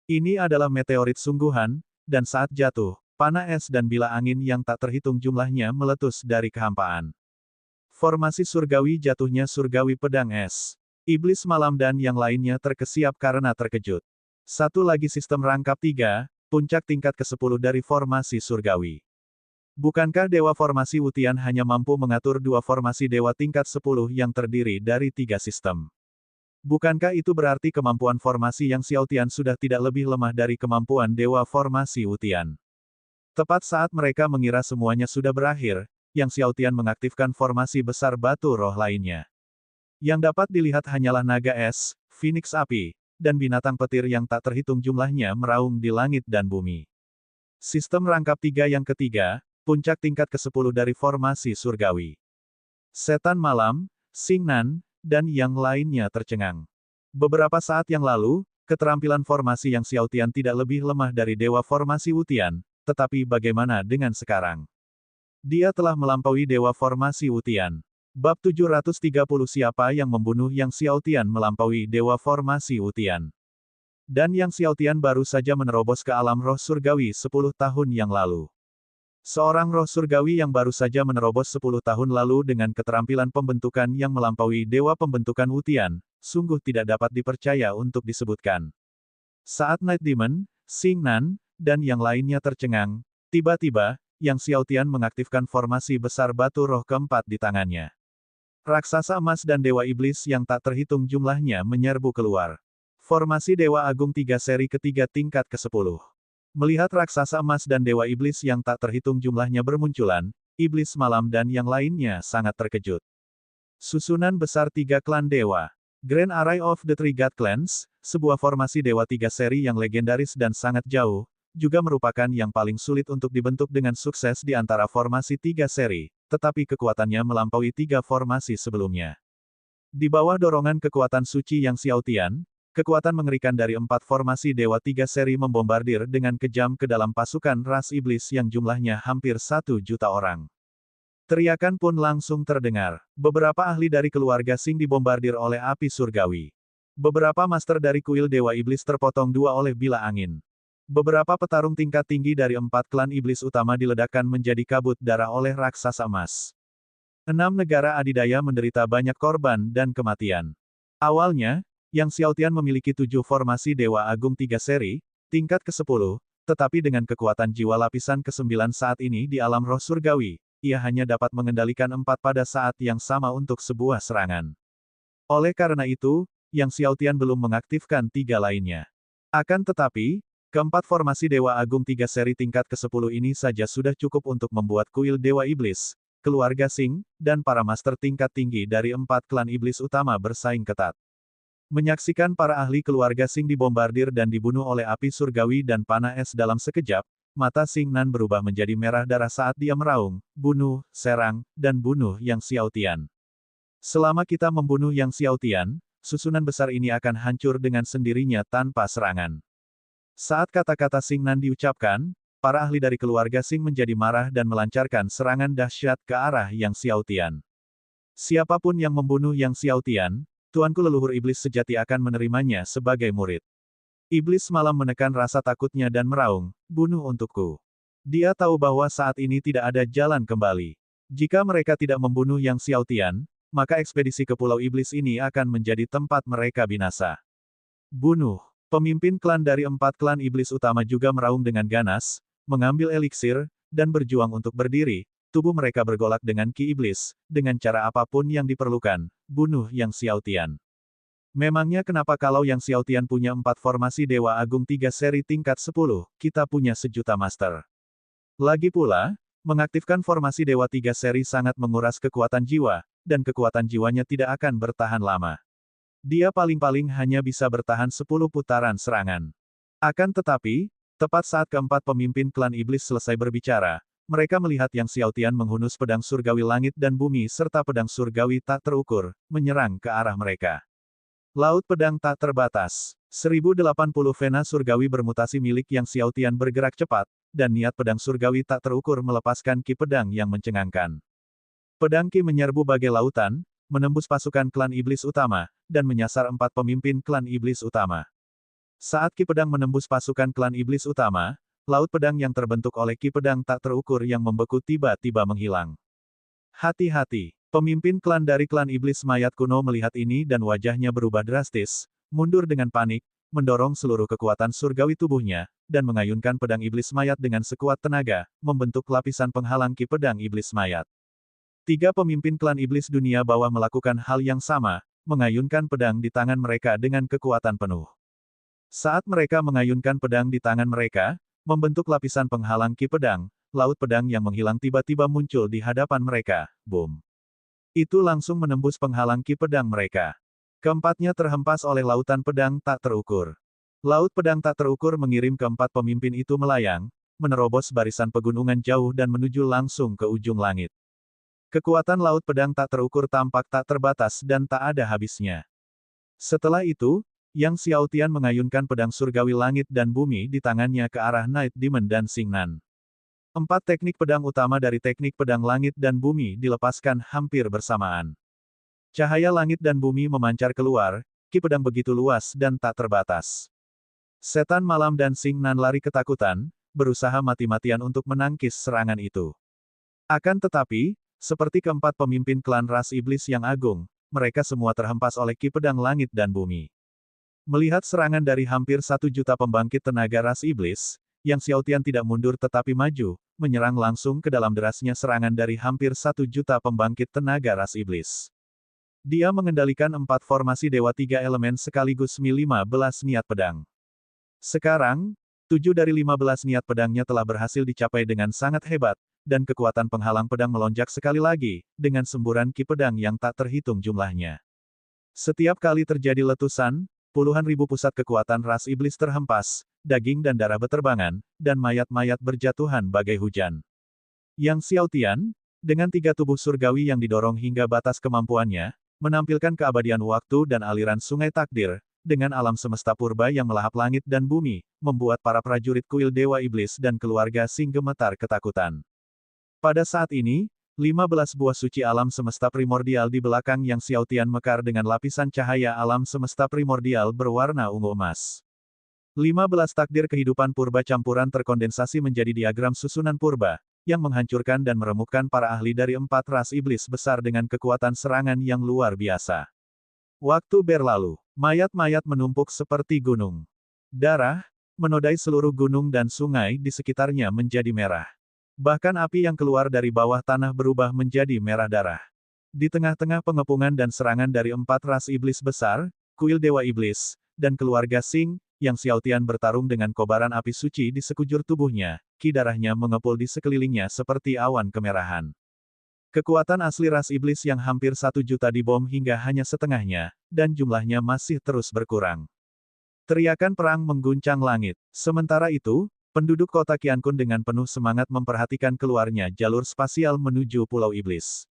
Ini adalah meteorit sungguhan, dan saat jatuh, panah es dan bila angin yang tak terhitung jumlahnya meletus dari kehampaan. Formasi surgawi jatuhnya surgawi pedang es. Iblis malam dan yang lainnya terkesiap karena terkejut. Satu lagi sistem rangkap 3, puncak tingkat ke-10 dari formasi surgawi. Bukankah dewa formasi Wutian hanya mampu mengatur 2 formasi dewa tingkat 10 yang terdiri dari 3 sistem? Bukankah itu berarti kemampuan formasi Yang Xiaotian sudah tidak lebih lemah dari kemampuan dewa formasi Wutian? Tepat saat mereka mengira semuanya sudah berakhir, Yang Xiaotian mengaktifkan formasi besar batu roh lainnya. Yang dapat dilihat hanyalah naga es, phoenix api, dan binatang petir yang tak terhitung jumlahnya meraung di langit dan bumi. Sistem rangkap 3 yang ketiga, puncak tingkat ke-10 dari formasi surgawi. Setan malam, Xingnan, dan yang lainnya tercengang. Beberapa saat yang lalu, keterampilan formasi Yang Xiaotian tidak lebih lemah dari dewa formasi Wutian, tetapi bagaimana dengan sekarang? Dia telah melampaui dewa formasi Wutian. Bab 730 Siapa yang membunuh Yang Xiaotian melampaui dewa formasi Wutian. Dan Yang Xiaotian baru saja menerobos ke alam roh surgawi 10 tahun yang lalu. Seorang roh surgawi yang baru saja menerobos 10 tahun lalu dengan keterampilan pembentukan yang melampaui dewa pembentukan Wutian, sungguh tidak dapat dipercaya untuk disebutkan. Saat Night Demon, Xingnan, dan yang lainnya tercengang, tiba-tiba, Yang Xiaotian mengaktifkan formasi besar batu roh keempat di tangannya. Raksasa emas dan dewa iblis yang tak terhitung jumlahnya menyerbu keluar. Formasi Dewa Agung 3 seri ketiga tingkat ke-10. Melihat raksasa emas dan dewa iblis yang tak terhitung jumlahnya bermunculan, iblis malam dan yang lainnya sangat terkejut. Susunan besar 3 klan dewa. Grand Array of the Three God Clans, sebuah formasi dewa 3 seri yang legendaris dan sangat jauh, juga merupakan yang paling sulit untuk dibentuk dengan sukses di antara formasi 3 seri, tetapi kekuatannya melampaui 3 formasi sebelumnya. Di bawah dorongan kekuatan suci Yang Xiaotian, kekuatan mengerikan dari 4 formasi Dewa 3 seri membombardir dengan kejam ke dalam pasukan ras iblis yang jumlahnya hampir 1 juta orang. Teriakan pun langsung terdengar. Beberapa ahli dari keluarga Sing dibombardir oleh api surgawi. Beberapa master dari kuil Dewa Iblis terpotong 2 oleh bila angin. Beberapa petarung tingkat tinggi dari 4 klan iblis utama diledakkan menjadi kabut darah oleh raksasa emas. 6 negara adidaya menderita banyak korban dan kematian. Awalnya, Yang Xiaotian memiliki 7 formasi Dewa Agung 3 seri, tingkat ke-10, tetapi dengan kekuatan jiwa lapisan ke-9 saat ini di alam roh surgawi, ia hanya dapat mengendalikan 4 pada saat yang sama untuk sebuah serangan. Oleh karena itu, Yang Xiaotian belum mengaktifkan 3 lainnya. Akan tetapi, keempat formasi Dewa Agung 3 seri tingkat ke-10 ini saja sudah cukup untuk membuat kuil Dewa Iblis, keluarga Sing, dan para master tingkat tinggi dari 4 klan iblis utama bersaing ketat. Menyaksikan para ahli keluarga Sing dibombardir dan dibunuh oleh api surgawi dan panah es dalam sekejap, mata Sing Nan berubah menjadi merah darah saat dia meraung, bunuh, serang, dan bunuh Yang Xiaotian. Selama kita membunuh Yang Xiaotian, susunan besar ini akan hancur dengan sendirinya tanpa serangan. Saat kata-kata Sing Nan diucapkan, para ahli dari keluarga Sing menjadi marah dan melancarkan serangan dahsyat ke arah Yang Xiaotian. Siapapun yang membunuh Yang Xiaotian, tuanku leluhur iblis sejati akan menerimanya sebagai murid. Iblis malam menekan rasa takutnya dan meraung, bunuh untukku. Dia tahu bahwa saat ini tidak ada jalan kembali. Jika mereka tidak membunuh Yang Xiaotian, maka ekspedisi ke Pulau Iblis ini akan menjadi tempat mereka binasa. Bunuh. Pemimpin klan dari 4 klan iblis utama juga meraung dengan ganas, mengambil eliksir, dan berjuang untuk berdiri. Tubuh mereka bergolak dengan ki iblis, dengan cara apapun yang diperlukan, bunuh Yang Xiaotian. Memangnya kenapa kalau Yang Xiaotian punya 4 formasi Dewa Agung 3 seri tingkat 10, kita punya 1 juta master. Lagi pula, mengaktifkan formasi Dewa 3 seri sangat menguras kekuatan jiwa, dan kekuatan jiwanya tidak akan bertahan lama. Dia paling-paling hanya bisa bertahan 10 putaran serangan. Akan tetapi, tepat saat keempat pemimpin klan iblis selesai berbicara, mereka melihat Yang Xiaotian menghunus pedang surgawi langit dan bumi serta pedang surgawi tak terukur, menyerang ke arah mereka. Laut pedang tak terbatas. 1080 vena surgawi bermutasi milik Yang Xiaotian bergerak cepat, dan niat pedang surgawi tak terukur melepaskan ki pedang yang mencengangkan. Pedang ki menyerbu bagai lautan, menembus pasukan klan iblis utama, dan menyasar 4 pemimpin klan iblis utama. Saat ki pedang menembus pasukan klan iblis utama, laut pedang yang terbentuk oleh ki pedang tak terukur yang membeku tiba-tiba menghilang. Hati-hati, pemimpin klan dari klan iblis mayat kuno melihat ini dan wajahnya berubah drastis, mundur dengan panik, mendorong seluruh kekuatan surgawi tubuhnya, dan mengayunkan pedang iblis mayat dengan sekuat tenaga, membentuk lapisan penghalang ki pedang iblis mayat. 3 pemimpin klan iblis dunia bawah melakukan hal yang sama, mengayunkan pedang di tangan mereka dengan kekuatan penuh. Saat mereka mengayunkan pedang di tangan mereka, membentuk lapisan penghalang ki pedang, laut pedang yang menghilang tiba-tiba muncul di hadapan mereka, boom. Itu langsung menembus penghalang ki pedang mereka. Keempatnya terhempas oleh lautan pedang tak terukur. Laut pedang tak terukur mengirim keempat pemimpin itu melayang, menerobos barisan pegunungan jauh dan menuju langsung ke ujung langit. Kekuatan laut pedang tak terukur tampak tak terbatas dan tak ada habisnya. Setelah itu, Yang Xiaotian mengayunkan pedang surgawi langit dan bumi di tangannya ke arah Night Demon dan Sing Nan. 4 teknik pedang utama dari teknik pedang langit dan bumi dilepaskan hampir bersamaan. Cahaya langit dan bumi memancar keluar, ki pedang begitu luas dan tak terbatas. Setan malam dan Sing Nan lari ketakutan, berusaha mati-matian untuk menangkis serangan itu. Akan tetapi, seperti keempat pemimpin klan ras iblis yang agung, mereka semua terhempas oleh ki pedang langit dan bumi. Melihat serangan dari hampir 1 juta pembangkit tenaga ras iblis, Yang Xiaotian tidak mundur tetapi maju, menyerang langsung ke dalam derasnya serangan dari hampir 1 juta pembangkit tenaga ras iblis. Dia mengendalikan 4 formasi Dewa 3 elemen sekaligus 15 niat pedang. Sekarang, 7 dari 15 niat pedangnya telah berhasil dicapai dengan sangat hebat, dan kekuatan penghalang pedang melonjak sekali lagi, dengan semburan ki pedang yang tak terhitung jumlahnya. Setiap kali terjadi letusan, puluhan ribu pusat kekuatan ras iblis terhempas, daging dan darah beterbangan, dan mayat-mayat berjatuhan bagai hujan. Yang Xiaotian, dengan 3 tubuh surgawi yang didorong hingga batas kemampuannya, menampilkan keabadian waktu dan aliran sungai takdir, dengan alam semesta purba yang melahap langit dan bumi, membuat para prajurit kuil Dewa Iblis dan keluarga Sing gemetar ketakutan. Pada saat ini, 15 buah suci alam semesta primordial di belakang Yang Xiaotian mekar dengan lapisan cahaya alam semesta primordial berwarna ungu emas. 15 takdir kehidupan purba campuran terkondensasi menjadi diagram susunan purba, yang menghancurkan dan meremukkan para ahli dari 4 ras iblis besar dengan kekuatan serangan yang luar biasa. Waktu berlalu, mayat-mayat menumpuk seperti gunung. Darah, menodai seluruh gunung dan sungai di sekitarnya menjadi merah. Bahkan api yang keluar dari bawah tanah berubah menjadi merah darah. Di tengah-tengah pengepungan dan serangan dari 4 ras iblis besar, kuil Dewa Iblis, dan keluarga Sing, Yang Xiaotian bertarung dengan kobaran api suci di sekujur tubuhnya, ki darahnya mengepul di sekelilingnya seperti awan kemerahan. Kekuatan asli ras iblis yang hampir 1 juta dibom hingga hanya setengahnya, dan jumlahnya masih terus berkurang. Teriakan perang mengguncang langit. Sementara itu, penduduk kota Qiankun dengan penuh semangat memperhatikan keluarnya jalur spasial menuju Pulau Iblis.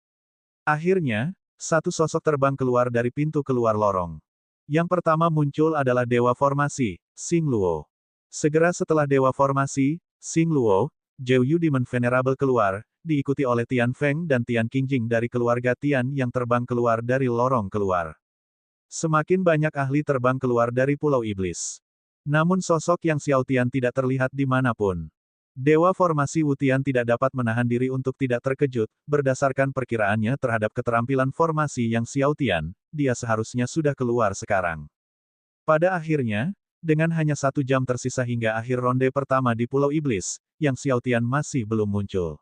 Akhirnya, satu sosok terbang keluar dari pintu keluar lorong. Yang pertama muncul adalah Dewa Formasi, Xing Luo. Segera setelah Dewa Formasi, Xing Luo, Zhou Yu Demon Venerable keluar, diikuti oleh Tian Feng dan Tian Qingjing dari keluarga Tian yang terbang keluar dari lorong keluar. Semakin banyak ahli terbang keluar dari Pulau Iblis. Namun sosok Yang Xiaotian tidak terlihat dimanapun. Dewa Formasi Wutian tidak dapat menahan diri untuk tidak terkejut, berdasarkan perkiraannya terhadap keterampilan formasi Yang Xiaotian, dia seharusnya sudah keluar sekarang. Pada akhirnya, dengan hanya 1 jam tersisa hingga akhir ronde pertama di Pulau Iblis, Yang Xiaotian masih belum muncul.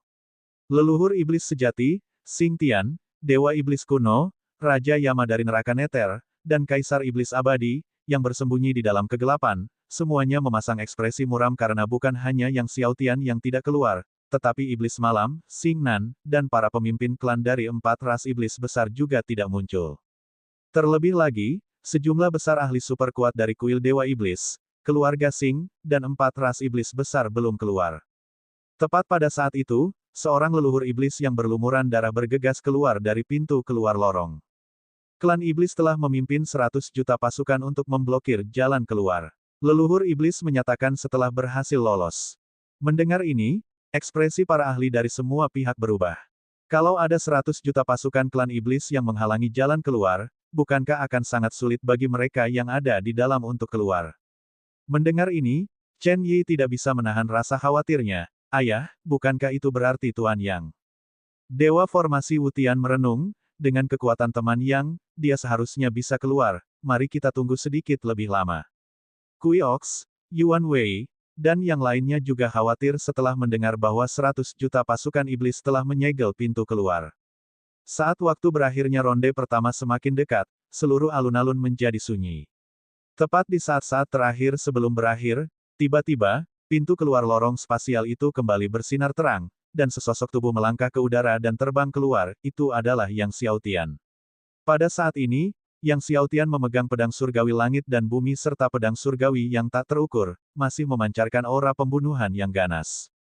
Leluhur Iblis sejati, Xing Tian, Dewa Iblis kuno, Raja Yama dari neraka Neter, dan Kaisar Iblis abadi, yang bersembunyi di dalam kegelapan, semuanya memasang ekspresi muram karena bukan hanya Yang Xiaotian yang tidak keluar, tetapi Iblis Malam, Xing Nan, dan para pemimpin klan dari 4 ras iblis besar juga tidak muncul. Terlebih lagi, sejumlah besar ahli super kuat dari kuil Dewa Iblis, keluarga Sing, dan 4 ras iblis besar belum keluar. Tepat pada saat itu, seorang leluhur iblis yang berlumuran darah bergegas keluar dari pintu keluar lorong. Klan iblis telah memimpin 100 juta pasukan untuk memblokir jalan keluar. Leluhur iblis menyatakan setelah berhasil lolos. Mendengar ini, ekspresi para ahli dari semua pihak berubah. Kalau ada 100 juta pasukan klan iblis yang menghalangi jalan keluar, bukankah akan sangat sulit bagi mereka yang ada di dalam untuk keluar? Mendengar ini, Chen Yi tidak bisa menahan rasa khawatirnya. Ayah, bukankah itu berarti Tuan Yang? Dewa Formasi Wutian merenung, dengan kekuatan teman Yang, dia seharusnya bisa keluar, mari kita tunggu sedikit lebih lama. Kui Ox, Yuan Wei, dan yang lainnya juga khawatir setelah mendengar bahwa 100 juta pasukan iblis telah menyegel pintu keluar. Saat waktu berakhirnya ronde pertama semakin dekat, seluruh alun-alun menjadi sunyi. Tepat di saat-saat terakhir sebelum berakhir, tiba-tiba, pintu keluar lorong spasial itu kembali bersinar terang, dan sesosok tubuh melangkah ke udara dan terbang keluar, itu adalah Yang Xiaotian. Pada saat ini, Yang Xiaotian memegang pedang surgawi langit dan bumi serta pedang surgawi yang tak terukur, masih memancarkan aura pembunuhan yang ganas.